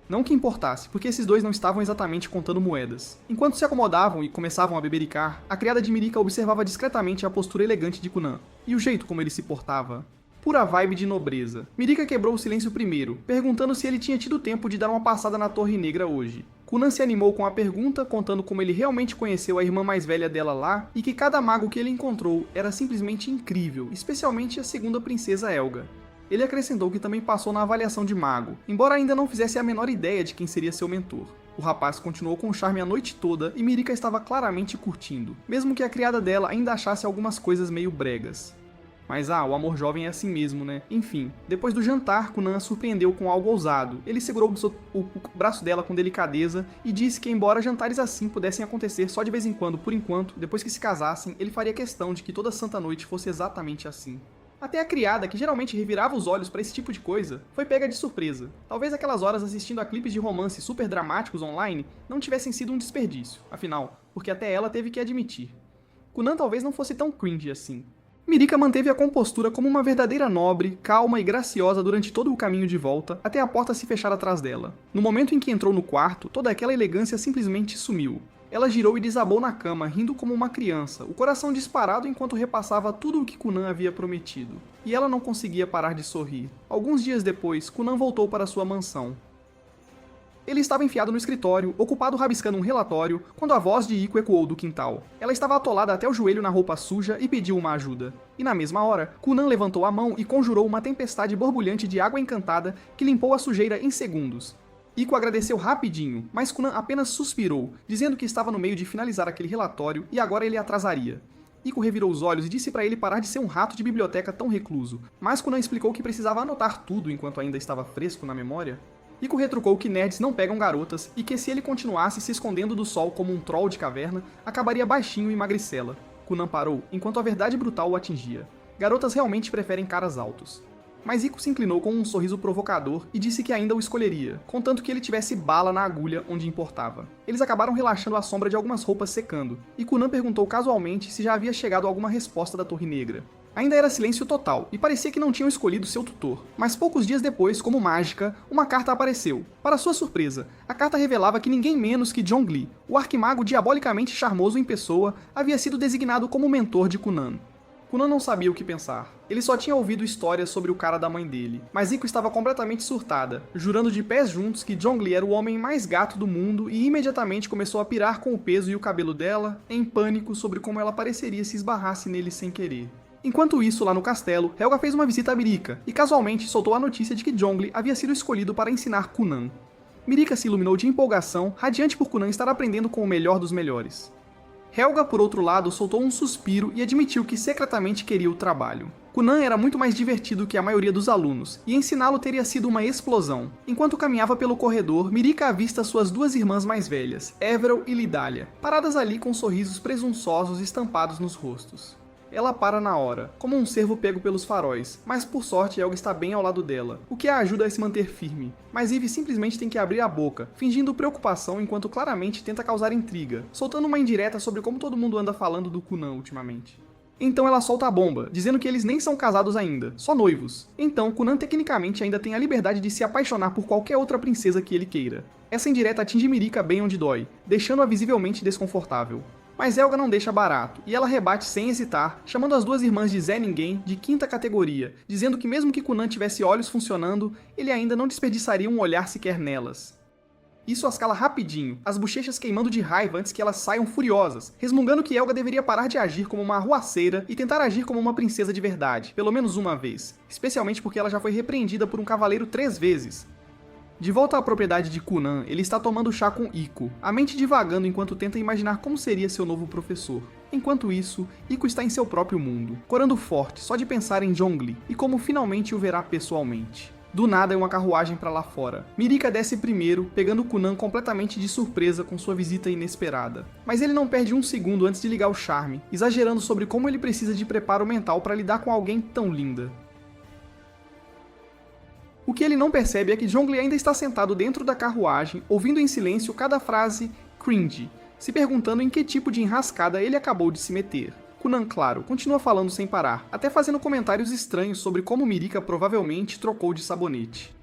Não que importasse, porque esses dois não estavam exatamente contando moedas. Enquanto se acomodavam e começavam a bebericar, a criada de Mirika observava discretamente a postura elegante de Kunan, e o jeito como ele se portava. Pura vibe de nobreza. Mirika quebrou o silêncio primeiro, perguntando se ele tinha tido tempo de dar uma passada na Torre Negra hoje. Kunan se animou com a pergunta, contando como ele realmente conheceu a irmã mais velha dela lá, e que cada mago que ele encontrou era simplesmente incrível, especialmente a segunda princesa Helga. Ele acrescentou que também passou na avaliação de mago, embora ainda não fizesse a menor ideia de quem seria seu mentor. O rapaz continuou com charme a noite toda e Mirika estava claramente curtindo, mesmo que a criada dela ainda achasse algumas coisas meio bregas. Mas o amor jovem é assim mesmo, né? Enfim, depois do jantar, Kunan a surpreendeu com algo ousado. Ele segurou o braço dela com delicadeza e disse que embora jantares assim pudessem acontecer só de vez em quando, por enquanto, depois que se casassem, ele faria questão de que toda santa noite fosse exatamente assim. Até a criada, que geralmente revirava os olhos pra esse tipo de coisa, foi pega de surpresa. Talvez aquelas horas assistindo a clipes de romance super dramáticos online não tivessem sido um desperdício, afinal, porque até ela teve que admitir. Kunan talvez não fosse tão cringe assim. Mirika manteve a compostura como uma verdadeira nobre, calma e graciosa durante todo o caminho de volta, até a porta se fechar atrás dela. No momento em que entrou no quarto, toda aquela elegância simplesmente sumiu. Ela girou e desabou na cama, rindo como uma criança, o coração disparado enquanto repassava tudo o que Kunan havia prometido. E ela não conseguia parar de sorrir. Alguns dias depois, Kunan voltou para sua mansão. Ele estava enfiado no escritório, ocupado rabiscando um relatório, quando a voz de Iko ecoou do quintal. Ela estava atolada até o joelho na roupa suja e pediu uma ajuda. E na mesma hora, Kunan levantou a mão e conjurou uma tempestade borbulhante de água encantada que limpou a sujeira em segundos. Iko agradeceu rapidinho, mas Kunan apenas suspirou, dizendo que estava no meio de finalizar aquele relatório e agora ele atrasaria. Iko revirou os olhos e disse para ele parar de ser um rato de biblioteca tão recluso, mas Kunan explicou que precisava anotar tudo enquanto ainda estava fresco na memória. Iko retrucou que nerds não pegam garotas e que se ele continuasse se escondendo do sol como um troll de caverna, acabaria baixinho e magricela. Kunan parou, enquanto a verdade brutal o atingia. Garotas realmente preferem caras altos. Mas Iko se inclinou com um sorriso provocador e disse que ainda o escolheria, contanto que ele tivesse bala na agulha onde importava. Eles acabaram relaxando à sombra de algumas roupas secando, e Kunan perguntou casualmente se já havia chegado alguma resposta da Torre Negra. Ainda era silêncio total, e parecia que não tinham escolhido seu tutor. Mas poucos dias depois, como mágica, uma carta apareceu. Para sua surpresa, a carta revelava que ninguém menos que Zhongli, o arquimago diabolicamente charmoso em pessoa, havia sido designado como mentor de Kunan. Kunan não sabia o que pensar. Ele só tinha ouvido histórias sobre o cara da mãe dele, mas Iko estava completamente surtada, jurando de pés juntos que Zhongli era o homem mais gato do mundo e imediatamente começou a pirar com o peso e o cabelo dela, em pânico sobre como ela pareceria se esbarrasse nele sem querer. Enquanto isso, lá no castelo, Helga fez uma visita a Mirika e casualmente soltou a notícia de que Zhongli havia sido escolhido para ensinar Kunan. Mirika se iluminou de empolgação, radiante por Kunan estar aprendendo com o melhor dos melhores. Helga, por outro lado, soltou um suspiro e admitiu que secretamente queria o trabalho. Kunan era muito mais divertido que a maioria dos alunos, e ensiná-lo teria sido uma explosão. Enquanto caminhava pelo corredor, Mirika avista suas duas irmãs mais velhas, Everel e Lidália, paradas ali com sorrisos presunçosos estampados nos rostos. Ela para na hora, como um cervo pego pelos faróis, mas por sorte Helga está bem ao lado dela, o que a ajuda a se manter firme. Mas Eve simplesmente tem que abrir a boca, fingindo preocupação enquanto claramente tenta causar intriga, soltando uma indireta sobre como todo mundo anda falando do Kunan ultimamente. Então ela solta a bomba, dizendo que eles nem são casados ainda, só noivos. Então Kunan tecnicamente ainda tem a liberdade de se apaixonar por qualquer outra princesa que ele queira. Essa indireta atinge Mirika bem onde dói, deixando-a visivelmente desconfortável. Mas Helga não deixa barato, e ela rebate sem hesitar, chamando as duas irmãs de Zé Ninguém de quinta categoria, dizendo que mesmo que Kunan tivesse olhos funcionando, ele ainda não desperdiçaria um olhar sequer nelas. Isso as cala rapidinho, as bochechas queimando de raiva antes que elas saiam furiosas, resmungando que Helga deveria parar de agir como uma arruaceira e tentar agir como uma princesa de verdade, pelo menos uma vez, especialmente porque ela já foi repreendida por um cavaleiro 3 vezes. De volta à propriedade de Kunan, ele está tomando chá com Iko, a mente divagando enquanto tenta imaginar como seria seu novo professor. Enquanto isso, Iko está em seu próprio mundo, corando forte só de pensar em Zhongli e como finalmente o verá pessoalmente. Do nada é uma carruagem para lá fora. Mirika desce primeiro, pegando Kunan completamente de surpresa com sua visita inesperada. Mas ele não perde um segundo antes de ligar o charme, exagerando sobre como ele precisa de preparo mental para lidar com alguém tão linda. O que ele não percebe é que Zhongli ainda está sentado dentro da carruagem, ouvindo em silêncio cada frase cringe, se perguntando em que tipo de enrascada ele acabou de se meter. Kunan, claro, continua falando sem parar, até fazendo comentários estranhos sobre como Mirika provavelmente trocou de sabonete.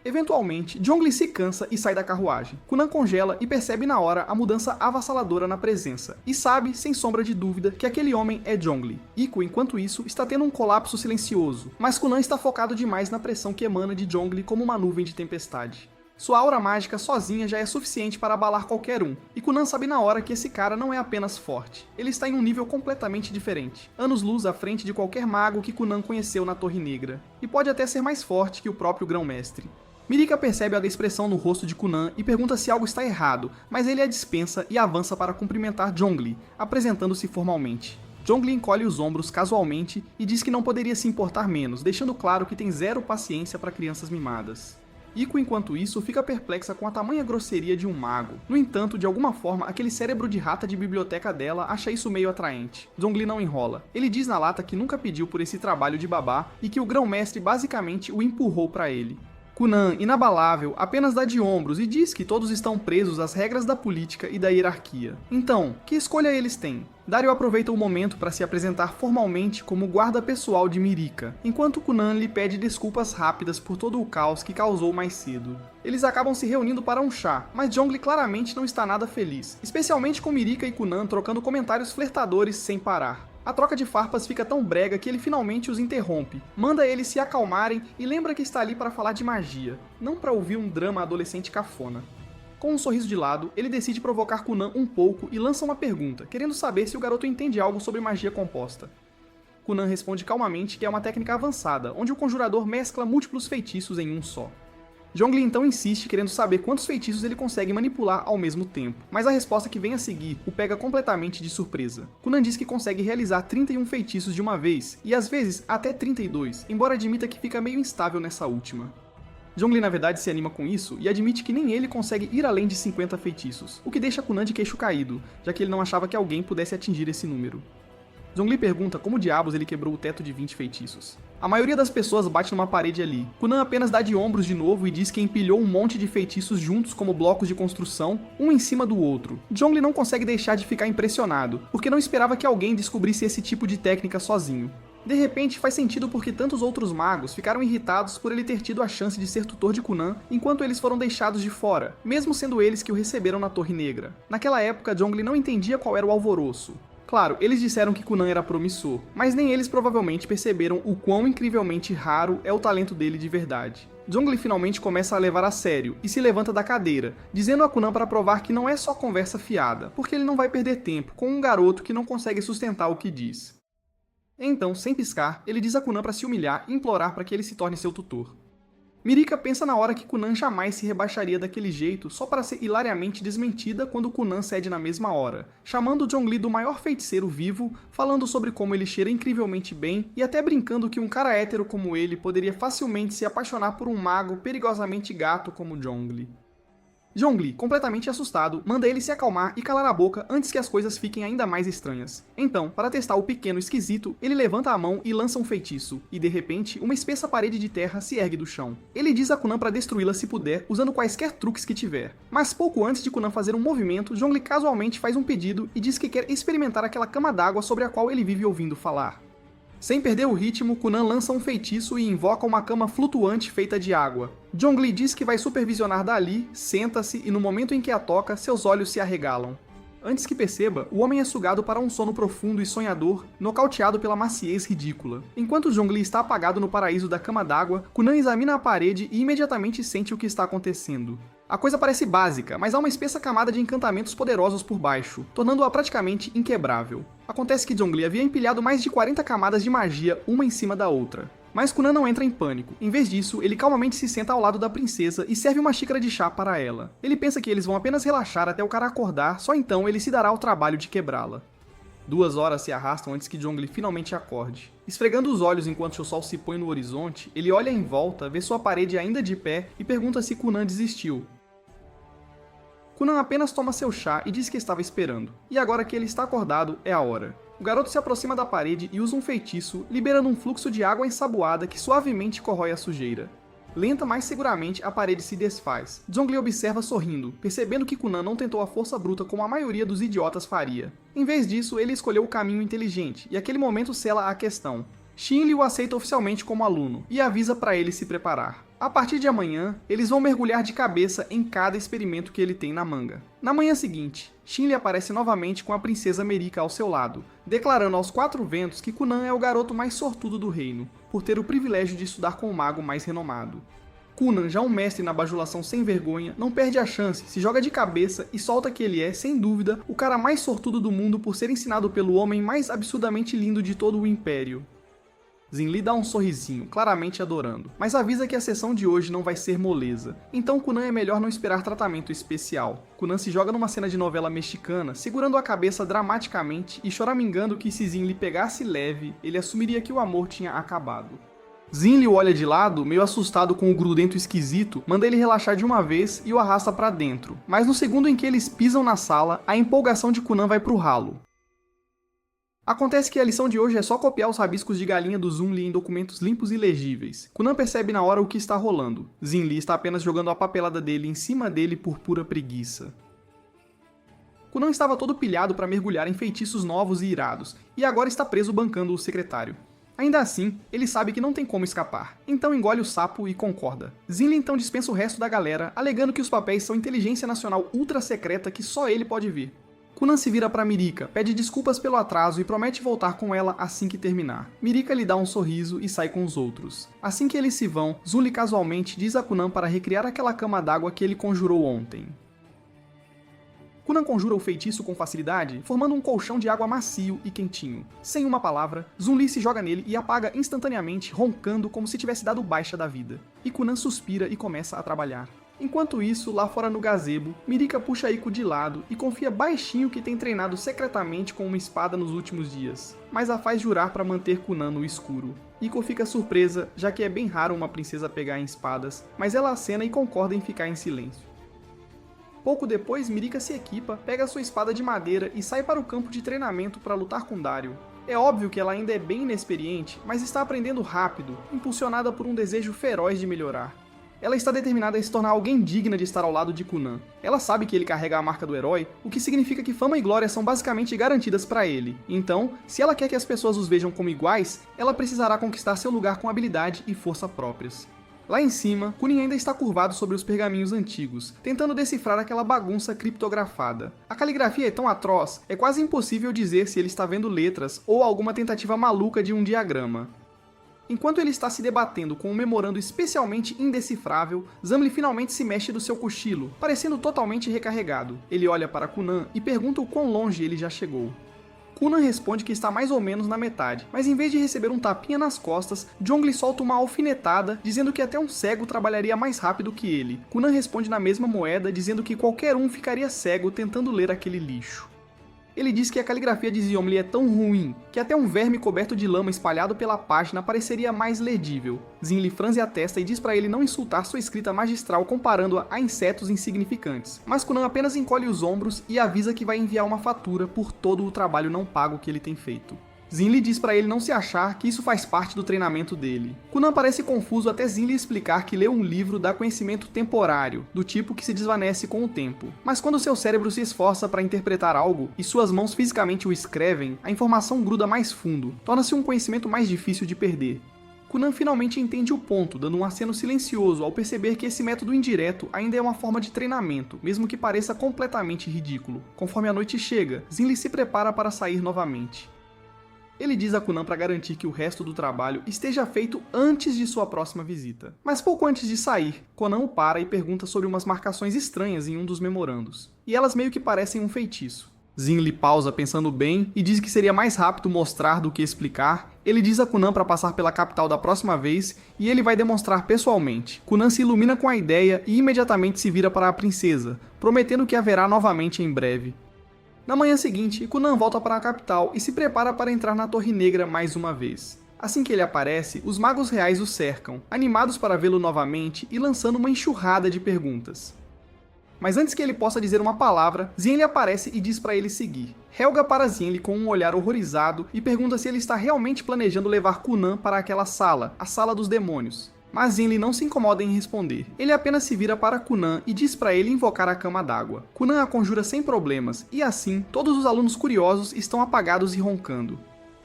Eventualmente, Zhongli se cansa e sai da carruagem. Kunan congela e percebe na hora a mudança avassaladora na presença, e sabe, sem sombra de dúvida, que aquele homem é Zhongli. Iko, enquanto isso, está tendo um colapso silencioso, mas Kunan está focado demais na pressão que emana de Zhongli como uma nuvem de tempestade. Sua aura mágica sozinha já é suficiente para abalar qualquer um, e Kunan sabe na hora que esse cara não é apenas forte, ele está em um nível completamente diferente, anos-luz à frente de qualquer mago que Kunan conheceu na Torre Negra, e pode até ser mais forte que o próprio Grão-Mestre. Mirika percebe a expressão no rosto de Kunan e pergunta se algo está errado, mas ele a dispensa e avança para cumprimentar Zhongli, apresentando-se formalmente. Zhongli encolhe os ombros casualmente e diz que não poderia se importar menos, deixando claro que tem zero paciência para crianças mimadas. Iko, enquanto isso, fica perplexa com a tamanha grosseria de um mago. No entanto, de alguma forma, aquele cérebro de rata de biblioteca dela acha isso meio atraente. Zhongli não enrola. Ele diz na lata que nunca pediu por esse trabalho de babá e que o grão-mestre basicamente o empurrou para ele. Kunan, inabalável, apenas dá de ombros e diz que todos estão presos às regras da política e da hierarquia. Então, que escolha eles têm? Dario aproveita o momento para se apresentar formalmente como guarda pessoal de Mirika, enquanto Kunan lhe pede desculpas rápidas por todo o caos que causou mais cedo. Eles acabam se reunindo para um chá, mas Zhongli claramente não está nada feliz, especialmente com Mirika e Kunan trocando comentários flertadores sem parar. A troca de farpas fica tão brega que ele finalmente os interrompe, manda eles se acalmarem e lembra que está ali para falar de magia, não para ouvir um drama adolescente cafona. Com um sorriso de lado, ele decide provocar Kunan um pouco e lança uma pergunta, querendo saber se o garoto entende algo sobre magia composta. Kunan responde calmamente que é uma técnica avançada, onde o conjurador mescla múltiplos feitiços em um só. Zhongli então insiste, querendo saber quantos feitiços ele consegue manipular ao mesmo tempo, mas a resposta que vem a seguir o pega completamente de surpresa. Kunan diz que consegue realizar 31 feitiços de uma vez, e às vezes até 32, embora admita que fica meio instável nessa última. Zhongli na verdade se anima com isso e admite que nem ele consegue ir além de 50 feitiços, o que deixa Kunan de queixo caído, já que ele não achava que alguém pudesse atingir esse número. Zhongli pergunta como diabos ele quebrou o teto de 20 feitiços. A maioria das pessoas bate numa parede ali. Kunan apenas dá de ombros de novo e diz que empilhou um monte de feitiços juntos como blocos de construção, um em cima do outro. Zhongli não consegue deixar de ficar impressionado, porque não esperava que alguém descobrisse esse tipo de técnica sozinho. De repente, faz sentido porque tantos outros magos ficaram irritados por ele ter tido a chance de ser tutor de Kunan, enquanto eles foram deixados de fora, mesmo sendo eles que o receberam na Torre Negra. Naquela época, Zhongli não entendia qual era o alvoroço. Claro, eles disseram que Kunan era promissor, mas nem eles provavelmente perceberam o quão incrivelmente raro é o talento dele de verdade. Zhongli finalmente começa a levar a sério e se levanta da cadeira, dizendo a Kunan para provar que não é só conversa fiada, porque ele não vai perder tempo com um garoto que não consegue sustentar o que diz. Então, sem piscar, ele diz a Kunan para se humilhar e implorar para que ele se torne seu tutor. Mirika pensa na hora que Kunan jamais se rebaixaria daquele jeito só para ser hilariamente desmentida quando Kunan cede na mesma hora, chamando Zhongli do maior feiticeiro vivo, falando sobre como ele cheira incrivelmente bem e até brincando que um cara hétero como ele poderia facilmente se apaixonar por um mago perigosamente gato como Zhongli. Zhongli, completamente assustado, manda ele se acalmar e calar a boca antes que as coisas fiquem ainda mais estranhas. Então, para testar o pequeno esquisito, ele levanta a mão e lança um feitiço, e de repente, uma espessa parede de terra se ergue do chão. Ele diz a Kunan para destruí-la se puder, usando quaisquer truques que tiver. Mas pouco antes de Kunan fazer um movimento, Zhongli casualmente faz um pedido e diz que quer experimentar aquela cama d'água sobre a qual ele vive ouvindo falar. Sem perder o ritmo, Kunan lança um feitiço e invoca uma cama flutuante feita de água. Zhongli diz que vai supervisionar dali, senta-se e no momento em que a toca, seus olhos se arregalam. Antes que perceba, o homem é sugado para um sono profundo e sonhador, nocauteado pela maciez ridícula. Enquanto Zhongli está apagado no paraíso da cama d'água, Kunan examina a parede e imediatamente sente o que está acontecendo. A coisa parece básica, mas há uma espessa camada de encantamentos poderosos por baixo, tornando-a praticamente inquebrável. Acontece que Zhongli havia empilhado mais de 40 camadas de magia, uma em cima da outra. Mas Kunan não entra em pânico. Em vez disso, ele calmamente se senta ao lado da princesa e serve uma xícara de chá para ela. Ele pensa que eles vão apenas relaxar até o cara acordar, só então ele se dará ao trabalho de quebrá-la. 2 horas se arrastam antes que Zhongli finalmente acorde. Esfregando os olhos enquanto o sol se põe no horizonte, ele olha em volta, vê sua parede ainda de pé e pergunta se Kunan desistiu. Kunan apenas toma seu chá e diz que estava esperando. E agora que ele está acordado, é a hora. O garoto se aproxima da parede e usa um feitiço, liberando um fluxo de água ensaboada que suavemente corrói a sujeira. Lenta, mas seguramente, a parede se desfaz. Zhongli observa sorrindo, percebendo que Kunan não tentou a força bruta como a maioria dos idiotas faria. Em vez disso, ele escolheu o caminho inteligente, e aquele momento sela a questão. Xin o aceita oficialmente como aluno, e avisa para ele se preparar. A partir de amanhã, eles vão mergulhar de cabeça em cada experimento que ele tem na manga. Na manhã seguinte, Xin aparece novamente com a princesa Mirika ao seu lado, declarando aos 4 ventos que Kunan é o garoto mais sortudo do reino, por ter o privilégio de estudar com o mago mais renomado. Kunan, já um mestre na bajulação sem vergonha, não perde a chance, se joga de cabeça e solta que ele é, sem dúvida, o cara mais sortudo do mundo por ser ensinado pelo homem mais absurdamente lindo de todo o Império. Zhongli dá um sorrisinho, claramente adorando, mas avisa que a sessão de hoje não vai ser moleza, então Kunan é melhor não esperar tratamento especial. Kunan se joga numa cena de novela mexicana, segurando a cabeça dramaticamente e choramingando que se Zhongli pegasse leve, ele assumiria que o amor tinha acabado. Zhongli o olha de lado, meio assustado com o grudento esquisito, manda ele relaxar de uma vez e o arrasta pra dentro, mas no segundo em que eles pisam na sala, a empolgação de Kunan vai pro ralo. Acontece que a lição de hoje é só copiar os rabiscos de galinha do Zhongli em documentos limpos e legíveis. Kunan percebe na hora o que está rolando. Zhongli está apenas jogando a papelada dele em cima dele por pura preguiça. Kunan estava todo pilhado para mergulhar em feitiços novos e irados, e agora está preso bancando o secretário. Ainda assim, ele sabe que não tem como escapar, então engole o sapo e concorda. Zhongli então dispensa o resto da galera, alegando que os papéis são inteligência nacional ultra secreta que só ele pode ver. Kunan se vira para Mirika, pede desculpas pelo atraso e promete voltar com ela assim que terminar. Mirika lhe dá um sorriso e sai com os outros. Assim que eles se vão, Zhongli casualmente diz a Kunan para recriar aquela cama d'água que ele conjurou ontem. Kunan conjura o feitiço com facilidade, formando um colchão de água macio e quentinho. Sem uma palavra, Zunli se joga nele e apaga instantaneamente, roncando como se tivesse dado baixa da vida. E Kunan suspira e começa a trabalhar. Enquanto isso, lá fora no gazebo, Mirika puxa Iko de lado e confia baixinho que tem treinado secretamente com uma espada nos últimos dias, mas a faz jurar para manter Kunan no escuro. Iko fica surpresa, já que é bem raro uma princesa pegar em espadas, mas ela acena e concorda em ficar em silêncio. Pouco depois, Mirika se equipa, pega sua espada de madeira e sai para o campo de treinamento para lutar com Dario. É óbvio que ela ainda é bem inexperiente, mas está aprendendo rápido, impulsionada por um desejo feroz de melhorar. Ela está determinada a se tornar alguém digna de estar ao lado de Kunan. Ela sabe que ele carrega a marca do herói, o que significa que fama e glória são basicamente garantidas para ele. Então, se ela quer que as pessoas os vejam como iguais, ela precisará conquistar seu lugar com habilidade e força próprias. Lá em cima, Kunin ainda está curvado sobre os pergaminhos antigos, tentando decifrar aquela bagunça criptografada. A caligrafia é tão atroz, é quase impossível dizer se ele está vendo letras ou alguma tentativa maluca de um diagrama. Enquanto ele está se debatendo com um memorando especialmente indecifrável, Zamli finalmente se mexe do seu cochilo, parecendo totalmente recarregado. Ele olha para Kunan e pergunta o quão longe ele já chegou. Kunan responde que está mais ou menos na metade, mas em vez de receber um tapinha nas costas, Zhong lhe solta uma alfinetada, dizendo que até um cego trabalharia mais rápido que ele. Kunan responde na mesma moeda, dizendo que qualquer um ficaria cego tentando ler aquele lixo. Ele diz que a caligrafia de Zhongli é tão ruim que até um verme coberto de lama espalhado pela página pareceria mais legível. Zhongli franze a testa e diz para ele não insultar sua escrita magistral comparando-a a insetos insignificantes. Mas Kunan apenas encolhe os ombros e avisa que vai enviar uma fatura por todo o trabalho não pago que ele tem feito. Zhongli diz para ele não se achar que isso faz parte do treinamento dele. Kunan parece confuso até Zhongli explicar que ler um livro dá conhecimento temporário, do tipo que se desvanece com o tempo. Mas quando seu cérebro se esforça para interpretar algo e suas mãos fisicamente o escrevem, a informação gruda mais fundo, torna-se um conhecimento mais difícil de perder. Kunan finalmente entende o ponto, dando um aceno silencioso ao perceber que esse método indireto ainda é uma forma de treinamento, mesmo que pareça completamente ridículo. Conforme a noite chega, Zhongli se prepara para sair novamente. Ele diz a Kunan para garantir que o resto do trabalho esteja feito antes de sua próxima visita. Mas pouco antes de sair, Kunan o para e pergunta sobre umas marcações estranhas em um dos memorandos. E elas meio que parecem um feitiço. Zhongli pausa pensando bem e diz que seria mais rápido mostrar do que explicar. Ele diz a Kunan para passar pela capital da próxima vez e ele vai demonstrar pessoalmente. Kunan se ilumina com a ideia e imediatamente se vira para a princesa, prometendo que haverá novamente em breve. Na manhã seguinte, Kunan volta para a capital e se prepara para entrar na Torre Negra mais uma vez. Assim que ele aparece, os magos reais o cercam, animados para vê-lo novamente e lançando uma enxurrada de perguntas. Mas antes que ele possa dizer uma palavra, Zhongli aparece e diz para ele seguir. Helga para Zhongli com um olhar horrorizado e pergunta se ele está realmente planejando levar Kunan para aquela sala, a Sala dos Demônios. Mas Zhongli não se incomoda em responder. Ele apenas se vira para Kunan e diz para ele invocar a cama d'água. Kunan a conjura sem problemas, e assim, todos os alunos curiosos estão apagados e roncando.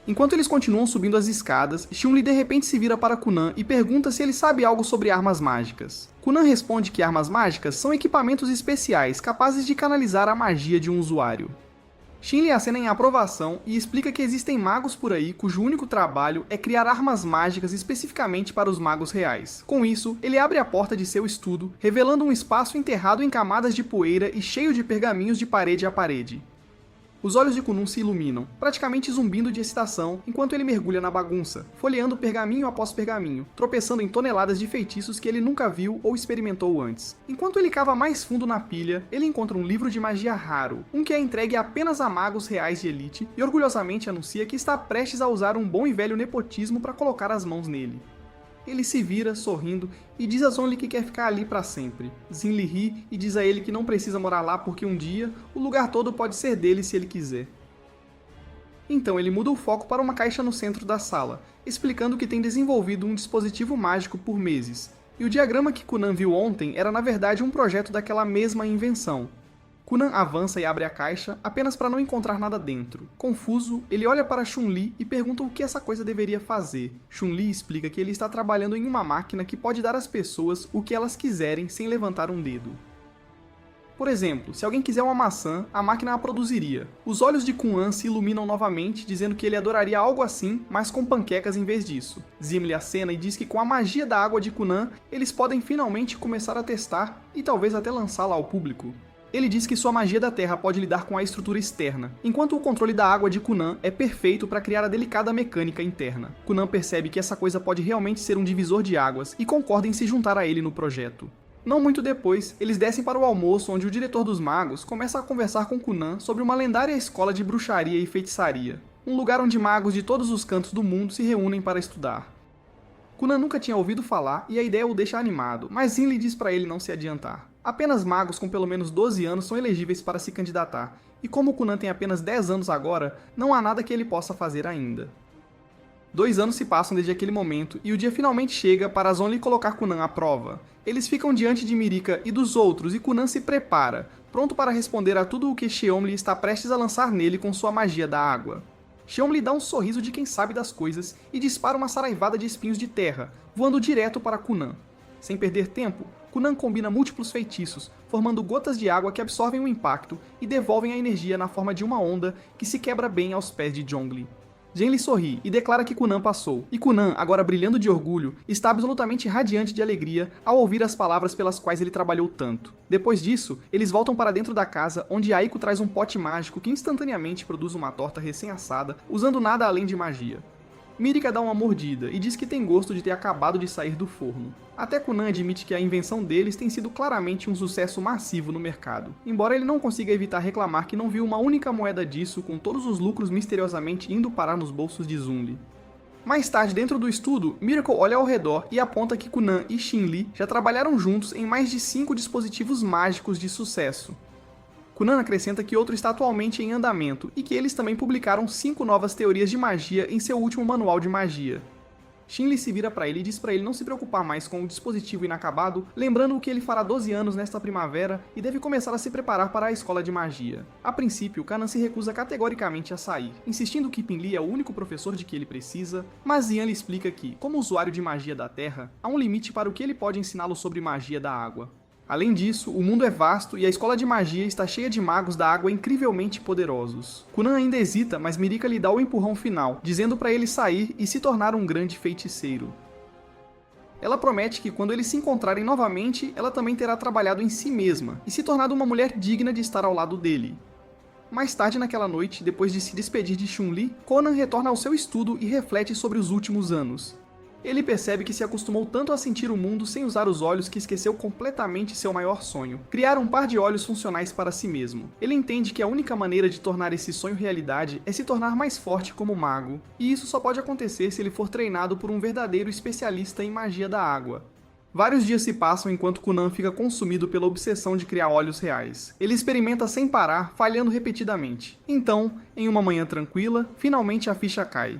Enquanto eles continuam subindo as escadas, Xunli de repente se vira para Kunan e pergunta se ele sabe algo sobre armas mágicas. Kunan responde que armas mágicas são equipamentos especiais capazes de canalizar a magia de um usuário. Xinli acena em aprovação e explica que existem magos por aí cujo único trabalho é criar armas mágicas especificamente para os magos reais. Com isso, ele abre a porta de seu estudo, revelando um espaço enterrado em camadas de poeira e cheio de pergaminhos de parede a parede. Os olhos de Kunun se iluminam, praticamente zumbindo de excitação, enquanto ele mergulha na bagunça, folheando pergaminho após pergaminho, tropeçando em toneladas de feitiços que ele nunca viu ou experimentou antes. Enquanto ele cava mais fundo na pilha, ele encontra um livro de magia raro, um que é entregue apenas a magos reais de elite, e orgulhosamente anuncia que está prestes a usar um bom e velho nepotismo para colocar as mãos nele. Ele se vira, sorrindo, e diz a Zhongli que quer ficar ali para sempre. Zhongli ri e diz a ele que não precisa morar lá porque um dia o lugar todo pode ser dele se ele quiser. Então ele muda o foco para uma caixa no centro da sala, explicando que tem desenvolvido um dispositivo mágico por meses. E o diagrama que Kunan viu ontem era na verdade um projeto daquela mesma invenção. Kunan avança e abre a caixa apenas para não encontrar nada dentro. Confuso, ele olha para Xunli e pergunta o que essa coisa deveria fazer. Xunli explica que ele está trabalhando em uma máquina que pode dar às pessoas o que elas quiserem sem levantar um dedo. Por exemplo, se alguém quiser uma maçã, a máquina a produziria. Os olhos de Kunan se iluminam novamente, dizendo que ele adoraria algo assim, mas com panquecas em vez disso. Zimli acena e diz que com a magia da água de Kunan, eles podem finalmente começar a testar e talvez até lançá-la ao público. Ele diz que sua magia da terra pode lidar com a estrutura externa, enquanto o controle da água de Kunan é perfeito para criar a delicada mecânica interna. Kunan percebe que essa coisa pode realmente ser um divisor de águas e concorda em se juntar a ele no projeto. Não muito depois, eles descem para o almoço onde o diretor dos magos começa a conversar com Kunan sobre uma lendária escola de bruxaria e feitiçaria, um lugar onde magos de todos os cantos do mundo se reúnem para estudar. Kunan nunca tinha ouvido falar e a ideia o deixa animado, mas Zinli diz para ele não se adiantar. Apenas magos com pelo menos 12 anos são elegíveis para se candidatar, e como Kunan tem apenas 10 anos agora, não há nada que ele possa fazer ainda. 2 anos se passam desde aquele momento, e o dia finalmente chega para Zonli colocar Kunan à prova. Eles ficam diante de Mirika e dos outros, e Kunan se prepara, pronto para responder a tudo o que Xiomli está prestes a lançar nele com sua magia da água. Xiomli dá um sorriso de quem sabe das coisas e dispara uma saraivada de espinhos de terra, voando direto para Kunan. Sem perder tempo, Kunan combina múltiplos feitiços, formando gotas de água que absorvem o impacto e devolvem a energia na forma de uma onda que se quebra bem aos pés de Zhongli. Zhengli sorri e declara que Kunan passou, e Kunan, agora brilhando de orgulho, está absolutamente radiante de alegria ao ouvir as palavras pelas quais ele trabalhou tanto. Depois disso, eles voltam para dentro da casa, onde Aiko traz um pote mágico que instantaneamente produz uma torta recém-assada, usando nada além de magia. Mirika dá uma mordida e diz que tem gosto de ter acabado de sair do forno. Até Kunan admite que a invenção deles tem sido claramente um sucesso massivo no mercado, embora ele não consiga evitar reclamar que não viu uma única moeda disso, com todos os lucros misteriosamente indo parar nos bolsos de Zunli. Mais tarde, dentro do estudo, Miracle olha ao redor e aponta que Kunan e Xinli já trabalharam juntos em mais de 5 dispositivos mágicos de sucesso. Kunan acrescenta que outro está atualmente em andamento e que eles também publicaram 5 novas teorias de magia em seu último manual de magia. Xinli se vira para ele e diz para ele não se preocupar mais com o dispositivo inacabado, lembrando-o que ele fará 12 anos nesta primavera e deve começar a se preparar para a escola de magia. A princípio, Kanan se recusa categoricamente a sair, insistindo que Pinli é o único professor de que ele precisa, mas Zian lhe explica que, como usuário de magia da Terra, há um limite para o que ele pode ensiná-lo sobre magia da água. Além disso, o mundo é vasto e a escola de magia está cheia de magos da água incrivelmente poderosos. Kunan ainda hesita, mas Mirika lhe dá o empurrão final, dizendo para ele sair e se tornar um grande feiticeiro. Ela promete que quando eles se encontrarem novamente, ela também terá trabalhado em si mesma e se tornado uma mulher digna de estar ao lado dele. Mais tarde naquela noite, depois de se despedir de Chun-Li, Conan retorna ao seu estudo e reflete sobre os últimos anos. Ele percebe que se acostumou tanto a sentir o mundo sem usar os olhos que esqueceu completamente seu maior sonho, criar um par de olhos funcionais para si mesmo. Ele entende que a única maneira de tornar esse sonho realidade é se tornar mais forte como mago, e isso só pode acontecer se ele for treinado por um verdadeiro especialista em magia da água. Vários dias se passam enquanto Kunan fica consumido pela obsessão de criar olhos reais. Ele experimenta sem parar, falhando repetidamente. Então, em uma manhã tranquila, finalmente a ficha cai.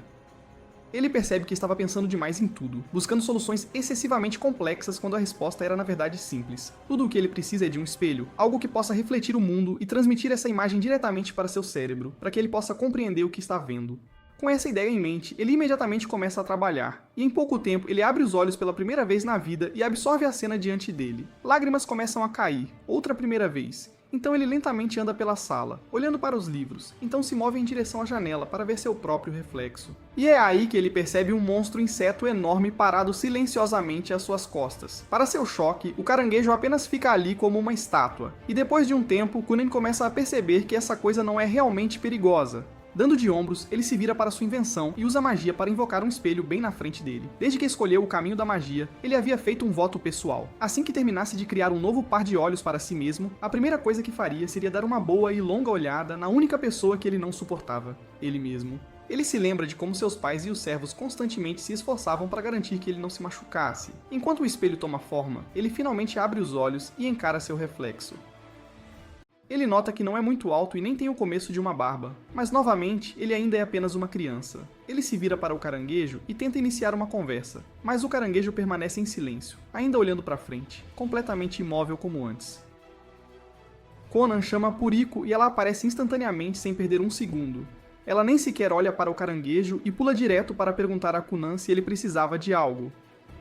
Ele percebe que estava pensando demais em tudo, buscando soluções excessivamente complexas quando a resposta era na verdade simples. Tudo o que ele precisa é de um espelho, algo que possa refletir o mundo e transmitir essa imagem diretamente para seu cérebro, para que ele possa compreender o que está vendo. Com essa ideia em mente, ele imediatamente começa a trabalhar, e em pouco tempo ele abre os olhos pela primeira vez na vida e absorve a cena diante dele. Lágrimas começam a cair, outra primeira vez. Então ele lentamente anda pela sala, olhando para os livros, então se move em direção à janela para ver seu próprio reflexo. E é aí que ele percebe um monstro inseto enorme parado silenciosamente às suas costas. Para seu choque, o caranguejo apenas fica ali como uma estátua, e depois de um tempo, Kunan começa a perceber que essa coisa não é realmente perigosa. Dando de ombros, ele se vira para sua invenção e usa magia para invocar um espelho bem na frente dele. Desde que escolheu o caminho da magia, ele havia feito um voto pessoal. Assim que terminasse de criar um novo par de olhos para si mesmo, a primeira coisa que faria seria dar uma boa e longa olhada na única pessoa que ele não suportava, ele mesmo. Ele se lembra de como seus pais e os servos constantemente se esforçavam para garantir que ele não se machucasse. Enquanto o espelho toma forma, ele finalmente abre os olhos e encara seu reflexo. Ele nota que não é muito alto e nem tem o começo de uma barba, mas novamente ele ainda é apenas uma criança. Ele se vira para o caranguejo e tenta iniciar uma conversa, mas o caranguejo permanece em silêncio, ainda olhando para frente, completamente imóvel como antes. Conan chama Puriko e ela aparece instantaneamente sem perder um segundo. Ela nem sequer olha para o caranguejo e pula direto para perguntar a Kunan se ele precisava de algo.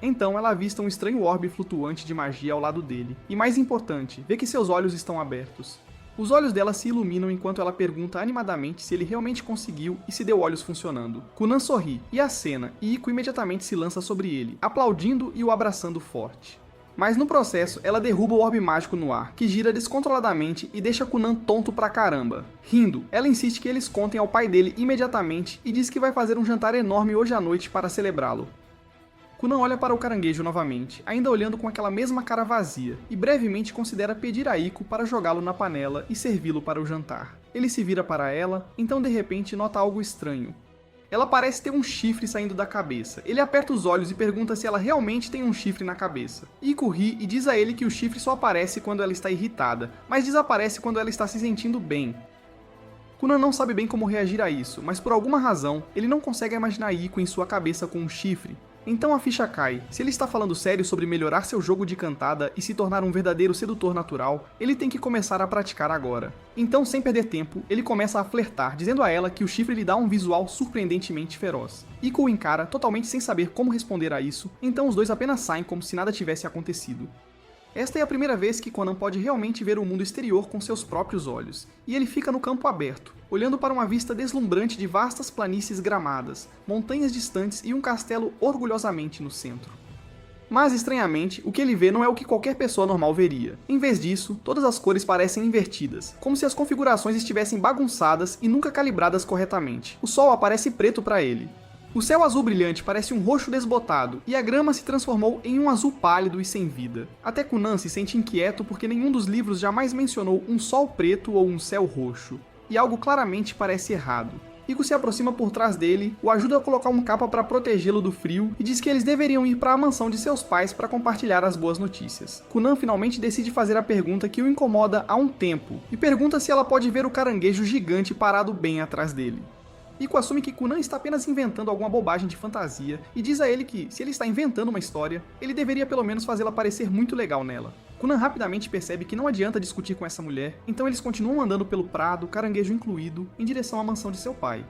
Então ela avista um estranho orbe flutuante de magia ao lado dele, e mais importante, vê que seus olhos estão abertos. Os olhos dela se iluminam enquanto ela pergunta animadamente se ele realmente conseguiu e se deu olhos funcionando. Kunan sorri, e acena, e Iko imediatamente se lança sobre ele, aplaudindo e o abraçando forte. Mas no processo, ela derruba o orbe mágico no ar, que gira descontroladamente e deixa Kunan tonto pra caramba. Rindo, ela insiste que eles contem ao pai dele imediatamente e diz que vai fazer um jantar enorme hoje à noite para celebrá-lo. Kunan olha para o caranguejo novamente, ainda olhando com aquela mesma cara vazia, e brevemente considera pedir a Iko para jogá-lo na panela e servi-lo para o jantar. Ele se vira para ela, então de repente nota algo estranho. Ela parece ter um chifre saindo da cabeça. Ele aperta os olhos e pergunta se ela realmente tem um chifre na cabeça. Iko ri e diz a ele que o chifre só aparece quando ela está irritada, mas desaparece quando ela está se sentindo bem. Kunan não sabe bem como reagir a isso, mas por alguma razão, ele não consegue imaginar Iko em sua cabeça com um chifre. Então a ficha cai. Se ele está falando sério sobre melhorar seu jogo de cantada e se tornar um verdadeiro sedutor natural, ele tem que começar a praticar agora. Então, sem perder tempo, ele começa a flertar, dizendo a ela que o chifre lhe dá um visual surpreendentemente feroz. Iko o encara, totalmente sem saber como responder a isso, então os dois apenas saem como se nada tivesse acontecido. Esta é a primeira vez que Conan pode realmente ver o mundo exterior com seus próprios olhos, e ele fica no campo aberto, olhando para uma vista deslumbrante de vastas planícies gramadas, montanhas distantes e um castelo orgulhosamente no centro. Mas, estranhamente, o que ele vê não é o que qualquer pessoa normal veria. Em vez disso, todas as cores parecem invertidas, como se as configurações estivessem bagunçadas e nunca calibradas corretamente. O sol aparece preto para ele. O céu azul brilhante parece um roxo desbotado, e a grama se transformou em um azul pálido e sem vida. Até Kunan se sente inquieto porque nenhum dos livros jamais mencionou um sol preto ou um céu roxo. E algo claramente parece errado. Iko se aproxima por trás dele, o ajuda a colocar uma capa para protegê-lo do frio e diz que eles deveriam ir para a mansão de seus pais para compartilhar as boas notícias. Kunan finalmente decide fazer a pergunta que o incomoda há um tempo, e pergunta se ela pode ver o caranguejo gigante parado bem atrás dele. Iko assume que Kunan está apenas inventando alguma bobagem de fantasia e diz a ele que, se ele está inventando uma história, ele deveria pelo menos fazê-la parecer muito legal nela. Kunan rapidamente percebe que não adianta discutir com essa mulher, então eles continuam andando pelo prado, caranguejo incluído, em direção à mansão de seu pai.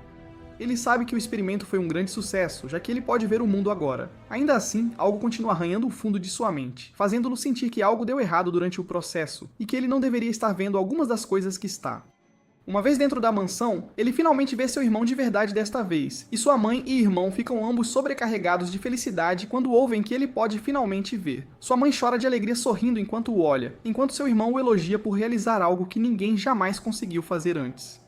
Ele sabe que o experimento foi um grande sucesso, já que ele pode ver o mundo agora. Ainda assim, algo continua arranhando o fundo de sua mente, fazendo-no sentir que algo deu errado durante o processo, e que ele não deveria estar vendo algumas das coisas que está. Uma vez dentro da mansão, ele finalmente vê seu irmão de verdade desta vez, e sua mãe e irmão ficam ambos sobrecarregados de felicidade quando ouvem que ele pode finalmente ver. Sua mãe chora de alegria sorrindo enquanto o olha, enquanto seu irmão o elogia por realizar algo que ninguém jamais conseguiu fazer antes.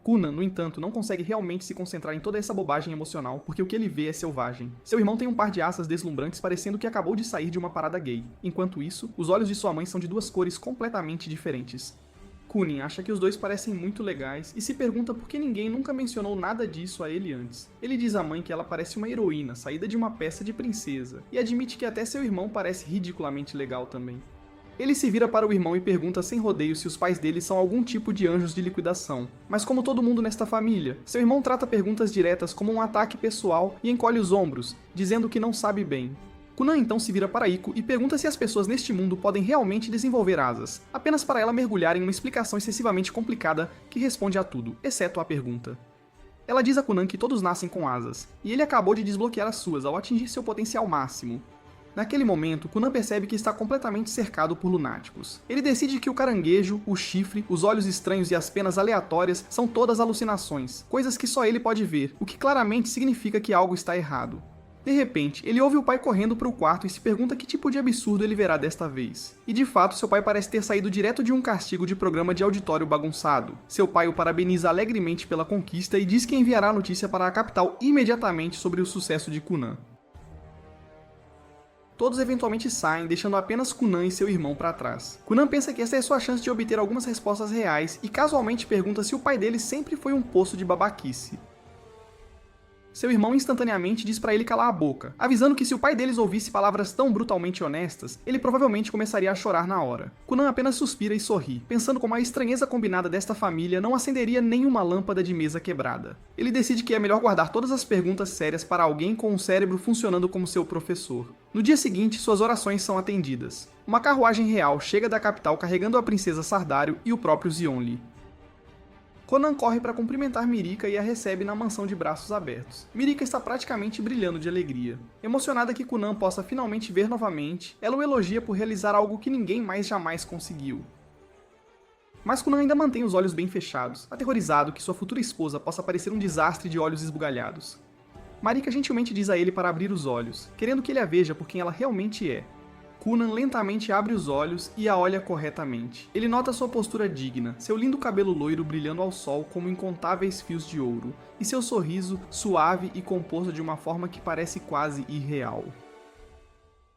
Kunan, no entanto, não consegue realmente se concentrar em toda essa bobagem emocional, porque o que ele vê é selvagem. Seu irmão tem um par de asas deslumbrantes parecendo que acabou de sair de uma parada gay. Enquanto isso, os olhos de sua mãe são de duas cores completamente diferentes. Kunin acha que os dois parecem muito legais e se pergunta por que ninguém nunca mencionou nada disso a ele antes. Ele diz à mãe que ela parece uma heroína saída de uma peça de princesa e admite que até seu irmão parece ridiculamente legal também. Ele se vira para o irmão e pergunta sem rodeio se os pais dele são algum tipo de anjos de liquidação. Mas como todo mundo nesta família, seu irmão trata perguntas diretas como um ataque pessoal e encolhe os ombros, dizendo que não sabe bem. Kunan então se vira para Iko e pergunta se as pessoas neste mundo podem realmente desenvolver asas, apenas para ela mergulhar em uma explicação excessivamente complicada que responde a tudo, exceto a pergunta. Ela diz a Kunan que todos nascem com asas, e ele acabou de desbloquear as suas ao atingir seu potencial máximo. Naquele momento, Kunan percebe que está completamente cercado por lunáticos. Ele decide que o caranguejo, o chifre, os olhos estranhos e as penas aleatórias são todas alucinações, coisas que só ele pode ver, o que claramente significa que algo está errado. De repente, ele ouve o pai correndo para o quarto e se pergunta que tipo de absurdo ele verá desta vez. E de fato, seu pai parece ter saído direto de um castigo de programa de auditório bagunçado. Seu pai o parabeniza alegremente pela conquista e diz que enviará a notícia para a capital imediatamente sobre o sucesso de Kunan. Todos eventualmente saem, deixando apenas Kunan e seu irmão para trás. Kunan pensa que essa é sua chance de obter algumas respostas reais e casualmente pergunta se o pai dele sempre foi um poço de babaquice. Seu irmão instantaneamente diz para ele calar a boca, avisando que se o pai deles ouvisse palavras tão brutalmente honestas, ele provavelmente começaria a chorar na hora. Kunan apenas suspira e sorri, pensando como a estranheza combinada desta família não acenderia nenhuma lâmpada de mesa quebrada. Ele decide que é melhor guardar todas as perguntas sérias para alguém com um cérebro funcionando como seu professor. No dia seguinte, suas orações são atendidas. Uma carruagem real chega da capital carregando a princesa Sardário e o próprio Zionli. Conan corre para cumprimentar Mirika e a recebe na mansão de braços abertos. Mirika está praticamente brilhando de alegria. Emocionada que Kunan possa finalmente ver novamente, ela o elogia por realizar algo que ninguém mais jamais conseguiu. Mas Kunan ainda mantém os olhos bem fechados, aterrorizado que sua futura esposa possa parecer um desastre de olhos esbugalhados. Marika gentilmente diz a ele para abrir os olhos, querendo que ele a veja por quem ela realmente é. Kunan lentamente abre os olhos e a olha corretamente. Ele nota sua postura digna, seu lindo cabelo loiro brilhando ao sol como incontáveis fios de ouro, e seu sorriso suave e composto de uma forma que parece quase irreal.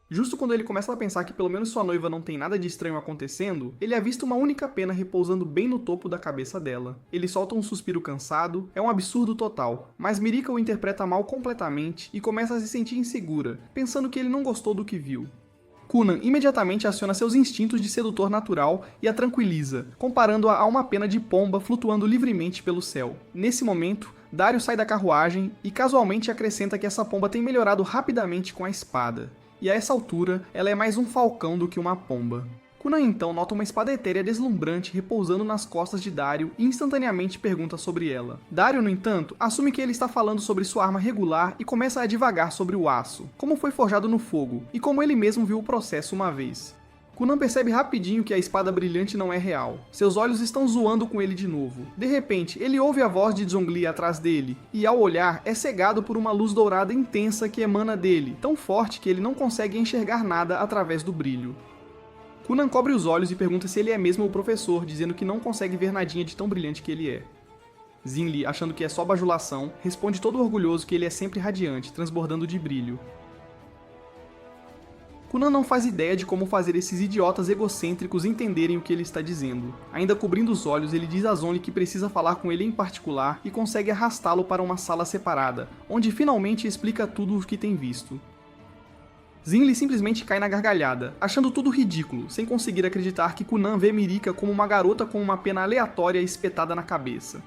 Justo quando ele começa a pensar que pelo menos sua noiva não tem nada de estranho acontecendo, ele avista uma única pena repousando bem no topo da cabeça dela. Ele solta um suspiro cansado, é um absurdo total, mas Mirika o interpreta mal completamente e começa a se sentir insegura, pensando que ele não gostou do que viu. Kunan imediatamente aciona seus instintos de sedutor natural e a tranquiliza, comparando-a a uma pena de pomba flutuando livremente pelo céu. Nesse momento, Dario sai da carruagem e casualmente acrescenta que essa pomba tem melhorado rapidamente com a espada. E a essa altura, ela é mais um falcão do que uma pomba. Kunan então nota uma espada etérea deslumbrante repousando nas costas de Dario e instantaneamente pergunta sobre ela. Dario, no entanto, assume que ele está falando sobre sua arma regular e começa a divagar sobre o aço, como foi forjado no fogo, e como ele mesmo viu o processo uma vez. Kunan percebe rapidinho que a espada brilhante não é real. Seus olhos estão zoando com ele de novo. De repente, ele ouve a voz de Zhongli atrás dele, e ao olhar, é cegado por uma luz dourada intensa que emana dele, tão forte que ele não consegue enxergar nada através do brilho. Kunan cobre os olhos e pergunta se ele é mesmo o professor, dizendo que não consegue ver nadinha de tão brilhante que ele é. Zhongli, achando que é só bajulação, responde todo orgulhoso que ele é sempre radiante, transbordando de brilho. Kunan não faz ideia de como fazer esses idiotas egocêntricos entenderem o que ele está dizendo. Ainda cobrindo os olhos, ele diz a Zhongli que precisa falar com ele em particular e consegue arrastá-lo para uma sala separada, onde finalmente explica tudo o que tem visto. Zhongli simplesmente cai na gargalhada, achando tudo ridículo, sem conseguir acreditar que Kunan vê Mirika como uma garota com uma pena aleatória espetada na cabeça.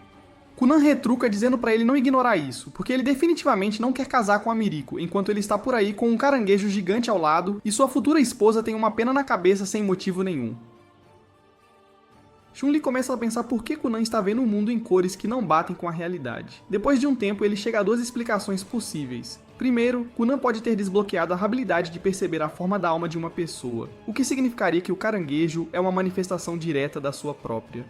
Kunan retruca dizendo pra ele não ignorar isso, porque ele definitivamente não quer casar com a Miriko, enquanto ele está por aí com um caranguejo gigante ao lado e sua futura esposa tem uma pena na cabeça sem motivo nenhum. Chun-Li começa a pensar por que Kunan está vendo um mundo em cores que não batem com a realidade. Depois de um tempo, ele chega a duas explicações possíveis. Primeiro, Kunan pode ter desbloqueado a habilidade de perceber a forma da alma de uma pessoa, o que significaria que o caranguejo é uma manifestação direta da sua própria.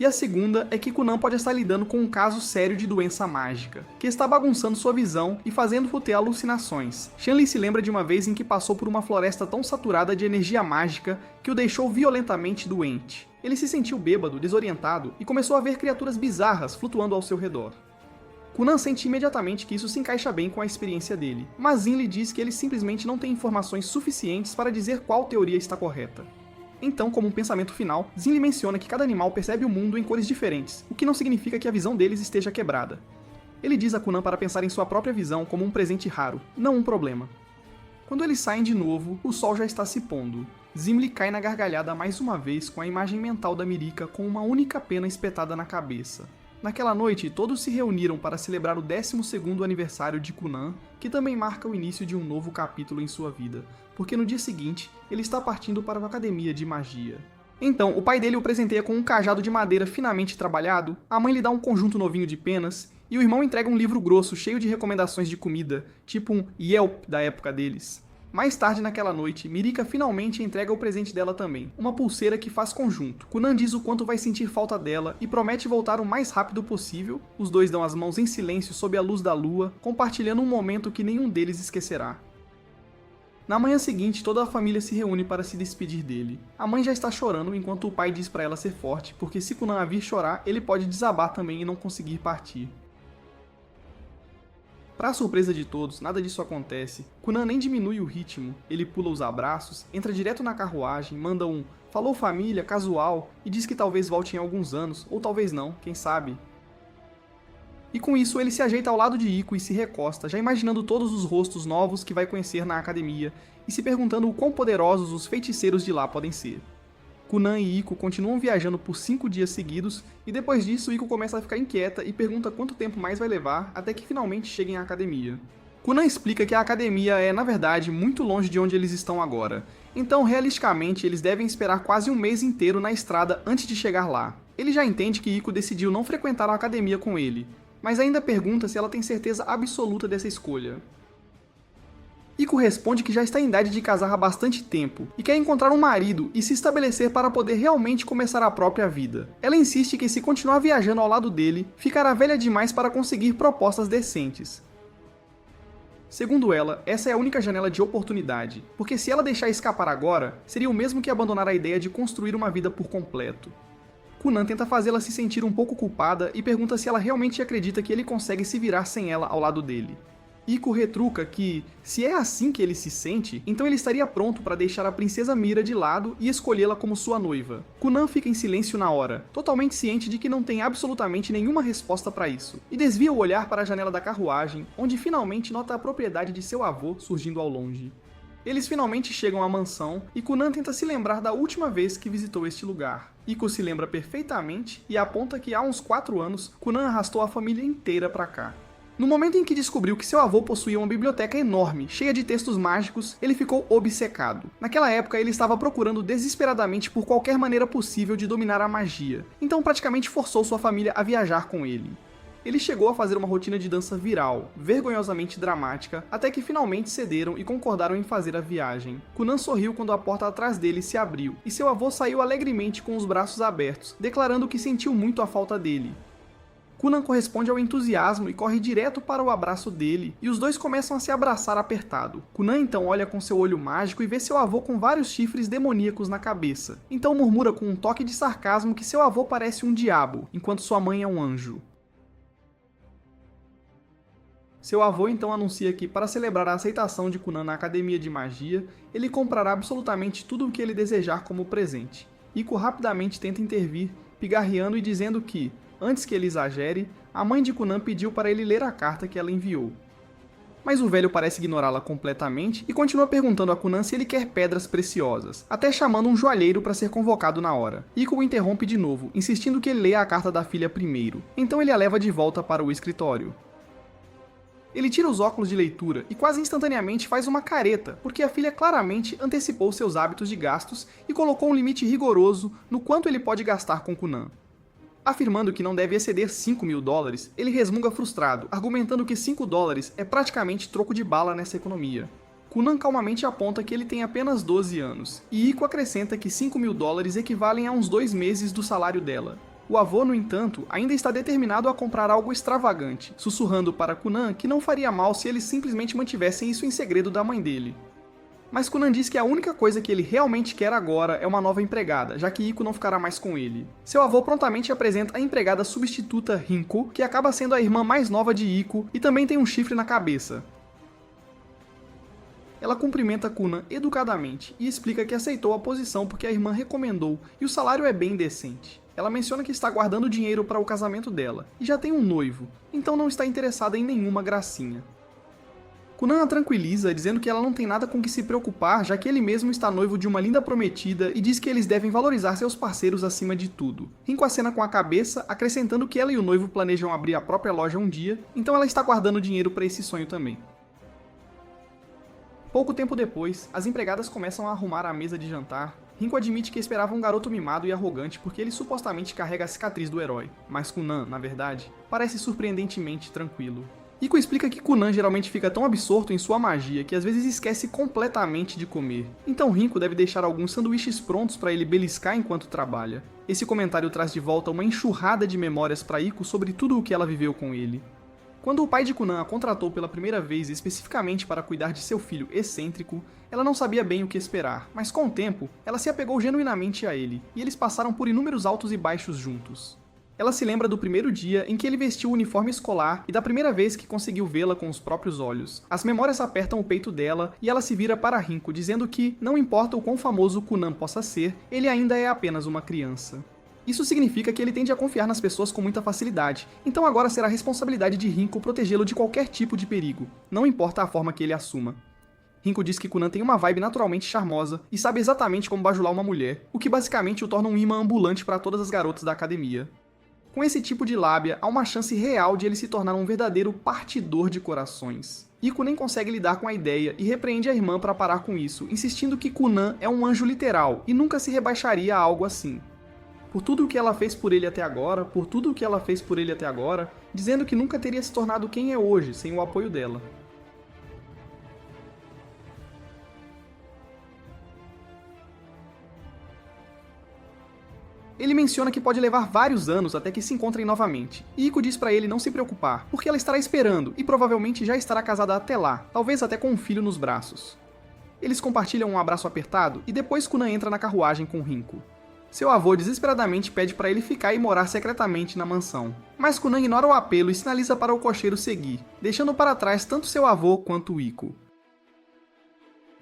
E a segunda é que Kunan pode estar lidando com um caso sério de doença mágica, que está bagunçando sua visão e fazendo-o ter alucinações. Shanli se lembra de uma vez em que passou por uma floresta tão saturada de energia mágica que o deixou violentamente doente. Ele se sentiu bêbado, desorientado e começou a ver criaturas bizarras flutuando ao seu redor. Kunan sente imediatamente que isso se encaixa bem com a experiência dele, mas Zin lhe diz que ele simplesmente não tem informações suficientes para dizer qual teoria está correta. Então, como um pensamento final, Zin menciona que cada animal percebe o mundo em cores diferentes, o que não significa que a visão deles esteja quebrada. Ele diz a Kunan para pensar em sua própria visão como um presente raro, não um problema. Quando eles saem de novo, o sol já está se pondo. Zimli cai na gargalhada mais uma vez com a imagem mental da Mirika com uma única pena espetada na cabeça. Naquela noite, todos se reuniram para celebrar o 12º aniversário de Kunan, que também marca o início de um novo capítulo em sua vida, porque no dia seguinte, ele está partindo para uma academia de magia. Então, o pai dele o presenteia com um cajado de madeira finamente trabalhado, a mãe lhe dá um conjunto novinho de penas, e o irmão entrega um livro grosso cheio de recomendações de comida, tipo um Yelp da época deles. Mais tarde naquela noite, Mirika finalmente entrega o presente dela também, uma pulseira que faz conjunto. Kunan diz o quanto vai sentir falta dela e promete voltar o mais rápido possível. Os dois dão as mãos em silêncio sob a luz da lua, compartilhando um momento que nenhum deles esquecerá. Na manhã seguinte, toda a família se reúne para se despedir dele. A mãe já está chorando enquanto o pai diz para ela ser forte, porque se Kunan a vir chorar, ele pode desabar também e não conseguir partir. Para a surpresa de todos, nada disso acontece. Kunan nem diminui o ritmo, ele pula os abraços, entra direto na carruagem, manda um "falou família" casual e diz que talvez volte em alguns anos, ou talvez não, quem sabe. E com isso ele se ajeita ao lado de Iko e se recosta, já imaginando todos os rostos novos que vai conhecer na academia e se perguntando o quão poderosos os feiticeiros de lá podem ser. Kunan e Iko continuam viajando por 5 dias seguidos, e depois disso Iko começa a ficar inquieta e pergunta quanto tempo mais vai levar até que finalmente cheguem à academia. Kunan explica que a academia é, na verdade, muito longe de onde eles estão agora, então realisticamente eles devem esperar quase um mês inteiro na estrada antes de chegar lá. Ele já entende que Iko decidiu não frequentar a academia com ele, mas ainda pergunta se ela tem certeza absoluta dessa escolha. Iko responde que já está em idade de casar há bastante tempo, e quer encontrar um marido e se estabelecer para poder realmente começar a própria vida. Ela insiste que se continuar viajando ao lado dele, ficará velha demais para conseguir propostas decentes. Segundo ela, essa é a única janela de oportunidade, porque se ela deixar escapar agora, seria o mesmo que abandonar a ideia de construir uma vida por completo. Kunan tenta fazê-la se sentir um pouco culpada e pergunta se ela realmente acredita que ele consegue se virar sem ela ao lado dele. Ico retruca que, se é assim que ele se sente, então ele estaria pronto para deixar a princesa Mira de lado e escolhê-la como sua noiva. Kunan fica em silêncio na hora, totalmente ciente de que não tem absolutamente nenhuma resposta para isso, e desvia o olhar para a janela da carruagem, onde finalmente nota a propriedade de seu avô surgindo ao longe. Eles finalmente chegam à mansão e Kunan tenta se lembrar da última vez que visitou este lugar. Ico se lembra perfeitamente e aponta que há uns 4 anos, Kunan arrastou a família inteira para cá. No momento em que descobriu que seu avô possuía uma biblioteca enorme, cheia de textos mágicos, ele ficou obcecado. Naquela época, ele estava procurando desesperadamente por qualquer maneira possível de dominar a magia, então praticamente forçou sua família a viajar com ele. Ele chegou a fazer uma rotina de dança viral, vergonhosamente dramática, até que finalmente cederam e concordaram em fazer a viagem. Kunan sorriu quando a porta atrás dele se abriu, e seu avô saiu alegremente com os braços abertos, declarando que sentiu muito a falta dele. Kunan corresponde ao entusiasmo e corre direto para o abraço dele, e os dois começam a se abraçar apertado. Kunan então olha com seu olho mágico e vê seu avô com vários chifres demoníacos na cabeça. Então murmura com um toque de sarcasmo que seu avô parece um diabo, enquanto sua mãe é um anjo. Seu avô então anuncia que, para celebrar a aceitação de Kunan na Academia de Magia, ele comprará absolutamente tudo o que ele desejar como presente. Ico rapidamente tenta intervir, pigarreando e dizendo que, antes que ele exagere, a mãe de Kunan pediu para ele ler a carta que ela enviou. Mas o velho parece ignorá-la completamente e continua perguntando a Kunan se ele quer pedras preciosas, até chamando um joalheiro para ser convocado na hora. Ico o interrompe de novo, insistindo que ele leia a carta da filha primeiro, então ele a leva de volta para o escritório. Ele tira os óculos de leitura e quase instantaneamente faz uma careta, porque a filha claramente antecipou seus hábitos de gastos e colocou um limite rigoroso no quanto ele pode gastar com Kunan. Afirmando que não deve exceder $5.000, ele resmunga frustrado, argumentando que $5 é praticamente troco de bala nessa economia. Kunan calmamente aponta que ele tem apenas 12 anos, e Ico acrescenta que $5.000 equivalem a uns 2 meses do salário dela. O avô, no entanto, ainda está determinado a comprar algo extravagante, sussurrando para Kunan que não faria mal se eles simplesmente mantivessem isso em segredo da mãe dele. Mas Kunan diz que a única coisa que ele realmente quer agora é uma nova empregada, já que Ico não ficará mais com ele. Seu avô prontamente apresenta a empregada substituta Rinko, que acaba sendo a irmã mais nova de Ico e também tem um chifre na cabeça. Ela cumprimenta Kunan educadamente e explica que aceitou a posição porque a irmã recomendou e o salário é bem decente. Ela menciona que está guardando dinheiro para o casamento dela e já tem um noivo, então não está interessada em nenhuma gracinha. Kunan a tranquiliza, dizendo que ela não tem nada com que se preocupar, já que ele mesmo está noivo de uma linda prometida e diz que eles devem valorizar seus parceiros acima de tudo. Rinko acena com a cabeça, acrescentando que ela e o noivo planejam abrir a própria loja um dia, então ela está guardando dinheiro para esse sonho também. Pouco tempo depois, as empregadas começam a arrumar a mesa de jantar. Rinko admite que esperava um garoto mimado e arrogante porque ele supostamente carrega a cicatriz do herói, mas Kunan, na verdade, parece surpreendentemente tranquilo. Ico explica que Kunan geralmente fica tão absorto em sua magia que às vezes esquece completamente de comer. Então Rinko deve deixar alguns sanduíches prontos para ele beliscar enquanto trabalha. Esse comentário traz de volta uma enxurrada de memórias para Ico sobre tudo o que ela viveu com ele. Quando o pai de Kunan a contratou pela primeira vez especificamente para cuidar de seu filho excêntrico, ela não sabia bem o que esperar, mas com o tempo, ela se apegou genuinamente a ele, e eles passaram por inúmeros altos e baixos juntos. Ela se lembra do primeiro dia em que ele vestiu o uniforme escolar e da primeira vez que conseguiu vê-la com os próprios olhos. As memórias apertam o peito dela e ela se vira para Rinko, dizendo que, não importa o quão famoso Kunan possa ser, ele ainda é apenas uma criança. Isso significa que ele tende a confiar nas pessoas com muita facilidade, então agora será responsabilidade de Rinko protegê-lo de qualquer tipo de perigo, não importa a forma que ele assuma. Rinko diz que Kunan tem uma vibe naturalmente charmosa e sabe exatamente como bajular uma mulher, o que basicamente o torna um imã ambulante para todas as garotas da academia. Com esse tipo de lábia, há uma chance real de ele se tornar um verdadeiro partidor de corações. Ico nem consegue lidar com a ideia e repreende a irmã para parar com isso, insistindo que Kunan é um anjo literal e nunca se rebaixaria a algo assim. Por tudo o que ela fez por ele até agora, dizendo que nunca teria se tornado quem é hoje sem o apoio dela. Ele menciona que pode levar vários anos até que se encontrem novamente, e Iko diz pra ele não se preocupar, porque ela estará esperando e provavelmente já estará casada até lá, talvez até com um filho nos braços. Eles compartilham um abraço apertado e depois Kunan entra na carruagem com Rinko. Seu avô desesperadamente pede para ele ficar e morar secretamente na mansão, mas Kunan ignora o apelo e sinaliza para o cocheiro seguir, deixando para trás tanto seu avô quanto Iko.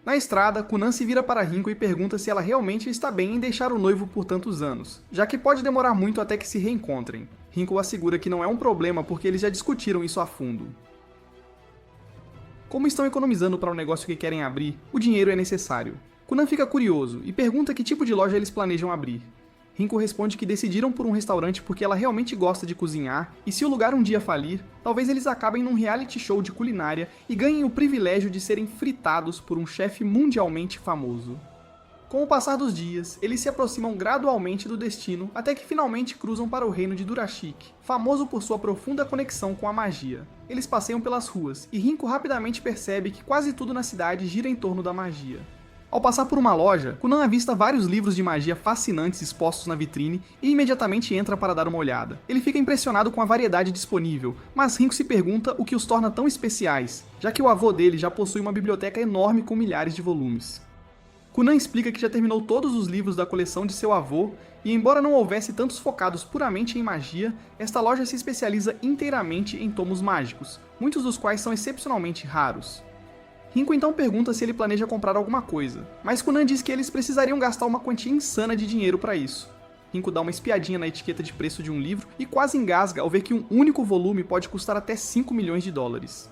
Na estrada, Kunan se vira para Rinko e pergunta se ela realmente está bem em deixar o noivo por tantos anos, já que pode demorar muito até que se reencontrem. Rinko assegura que não é um problema porque eles já discutiram isso a fundo. Como estão economizando para o negócio que querem abrir, o dinheiro é necessário. Kunan fica curioso e pergunta que tipo de loja eles planejam abrir. Rinko responde que decidiram por um restaurante porque ela realmente gosta de cozinhar, e se o lugar um dia falir, talvez eles acabem num reality show de culinária e ganhem o privilégio de serem fritados por um chefe mundialmente famoso. Com o passar dos dias, eles se aproximam gradualmente do destino até que finalmente cruzam para o reino de Durashik, famoso por sua profunda conexão com a magia. Eles passeiam pelas ruas, e Rinko rapidamente percebe que quase tudo na cidade gira em torno da magia. Ao passar por uma loja, Kunan avista vários livros de magia fascinantes expostos na vitrine e imediatamente entra para dar uma olhada. Ele fica impressionado com a variedade disponível, mas Rinko se pergunta o que os torna tão especiais, já que o avô dele já possui uma biblioteca enorme com milhares de volumes. Kunan explica que já terminou todos os livros da coleção de seu avô, e embora não houvesse tantos focados puramente em magia, esta loja se especializa inteiramente em tomos mágicos, muitos dos quais são excepcionalmente raros. Rinko então pergunta se ele planeja comprar alguma coisa, mas Kunan diz que eles precisariam gastar uma quantia insana de dinheiro para isso. Rinko dá uma espiadinha na etiqueta de preço de um livro e quase engasga ao ver que um único volume pode custar até 5 milhões de dólares.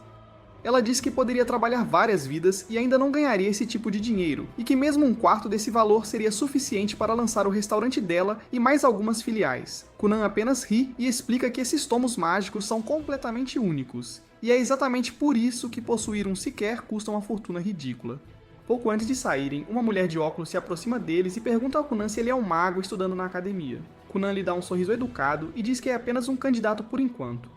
Ela diz que poderia trabalhar várias vidas e ainda não ganharia esse tipo de dinheiro, e que mesmo um quarto desse valor seria suficiente para lançar o restaurante dela e mais algumas filiais. Kunan apenas ri e explica que esses tomos mágicos são completamente únicos, e é exatamente por isso que possuir um sequer custa uma fortuna ridícula. Pouco antes de saírem, uma mulher de óculos se aproxima deles e pergunta ao Kunan se ele é um mago estudando na academia. Kunan lhe dá um sorriso educado e diz que é apenas um candidato por enquanto.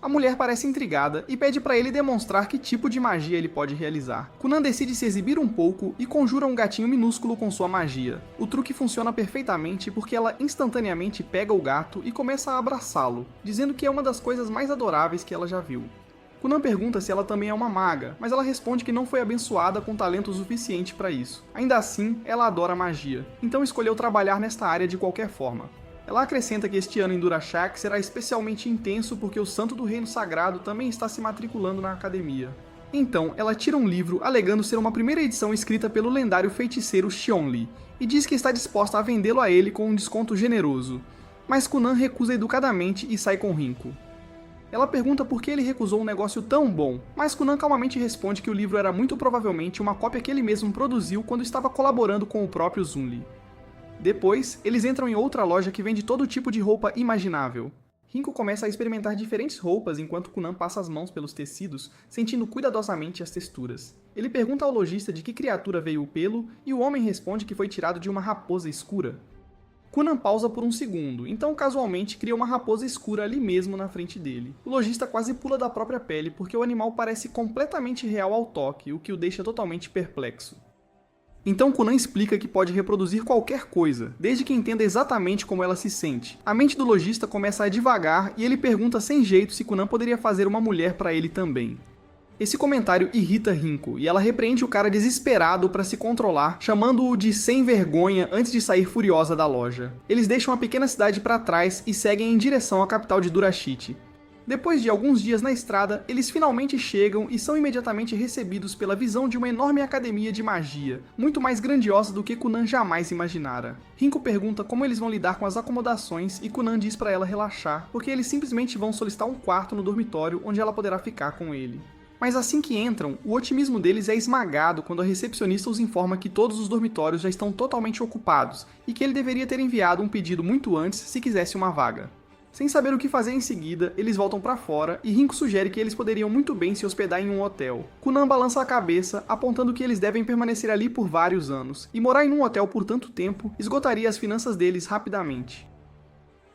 A mulher parece intrigada e pede para ele demonstrar que tipo de magia ele pode realizar. Kunan decide se exibir um pouco e conjura um gatinho minúsculo com sua magia. O truque funciona perfeitamente porque ela instantaneamente pega o gato e começa a abraçá-lo, dizendo que é uma das coisas mais adoráveis que ela já viu. Kunan pergunta se ela também é uma maga, mas ela responde que não foi abençoada com talento suficiente para isso. Ainda assim, ela adora magia, então escolheu trabalhar nesta área de qualquer forma. Ela acrescenta que este ano em Durashak será especialmente intenso porque o Santo do Reino Sagrado também está se matriculando na academia. Então, ela tira um livro alegando ser uma primeira edição escrita pelo lendário feiticeiro Xionli, e diz que está disposta a vendê-lo a ele com um desconto generoso. Mas Kunan recusa educadamente e sai com Rinko. Ela pergunta por que ele recusou um negócio tão bom, mas Kunan calmamente responde que o livro era muito provavelmente uma cópia que ele mesmo produziu quando estava colaborando com o próprio Zunli. Depois, eles entram em outra loja que vende todo tipo de roupa imaginável. Rinko começa a experimentar diferentes roupas enquanto Kunan passa as mãos pelos tecidos, sentindo cuidadosamente as texturas. Ele pergunta ao lojista de que criatura veio o pelo, e o homem responde que foi tirado de uma raposa escura. Kunan pausa por um segundo, então casualmente cria uma raposa escura ali mesmo na frente dele. O lojista quase pula da própria pele porque o animal parece completamente real ao toque, o que o deixa totalmente perplexo. Então Kunan explica que pode reproduzir qualquer coisa, desde que entenda exatamente como ela se sente. A mente do lojista começa a divagar e ele pergunta sem jeito se Kunan poderia fazer uma mulher para ele também. Esse comentário irrita Rinko e ela repreende o cara desesperado para se controlar, chamando-o de sem vergonha antes de sair furiosa da loja. Eles deixam a pequena cidade para trás e seguem em direção à capital de Durashite. Depois de alguns dias na estrada, eles finalmente chegam e são imediatamente recebidos pela visão de uma enorme academia de magia, muito mais grandiosa do que Kunan jamais imaginara. Rinko pergunta como eles vão lidar com as acomodações e Kunan diz para ela relaxar, porque eles simplesmente vão solicitar um quarto no dormitório onde ela poderá ficar com ele. Mas assim que entram, o otimismo deles é esmagado quando a recepcionista os informa que todos os dormitórios já estão totalmente ocupados e que ele deveria ter enviado um pedido muito antes se quisesse uma vaga. Sem saber o que fazer em seguida, eles voltam para fora e Rinko sugere que eles poderiam muito bem se hospedar em um hotel. Kunan balança a cabeça, apontando que eles devem permanecer ali por vários anos, e morar em um hotel por tanto tempo esgotaria as finanças deles rapidamente.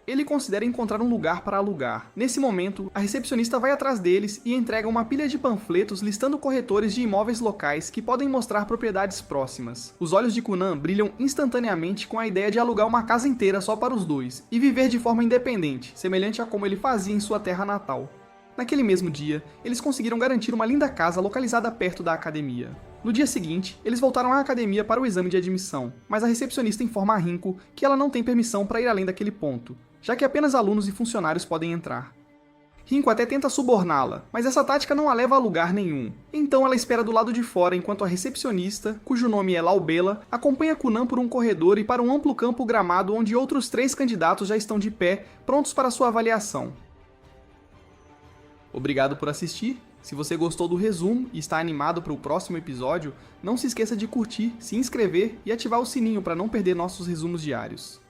ele considera encontrar um lugar para alugar. Nesse momento, a recepcionista vai atrás deles e entrega uma pilha de panfletos listando corretores de imóveis locais que podem mostrar propriedades próximas. Os olhos de Cunan brilham instantaneamente com a ideia de alugar uma casa inteira só para os dois e viver de forma independente, semelhante a como ele fazia em sua terra natal. Naquele mesmo dia, eles conseguiram garantir uma linda casa localizada perto da academia. No dia seguinte, eles voltaram à academia para o exame de admissão, mas a recepcionista informa a Rinko que ela não tem permissão para ir além daquele ponto, já que apenas alunos e funcionários podem entrar. Rinko até tenta suborná-la, mas essa tática não a leva a lugar nenhum. Então ela espera do lado de fora enquanto a recepcionista, cujo nome é Laubela, acompanha Cunan por um corredor e para um amplo campo gramado onde outros 3 candidatos já estão de pé, prontos para sua avaliação. Obrigado por assistir. Se você gostou do resumo e está animado para o próximo episódio, não se esqueça de curtir, se inscrever e ativar o sininho para não perder nossos resumos diários.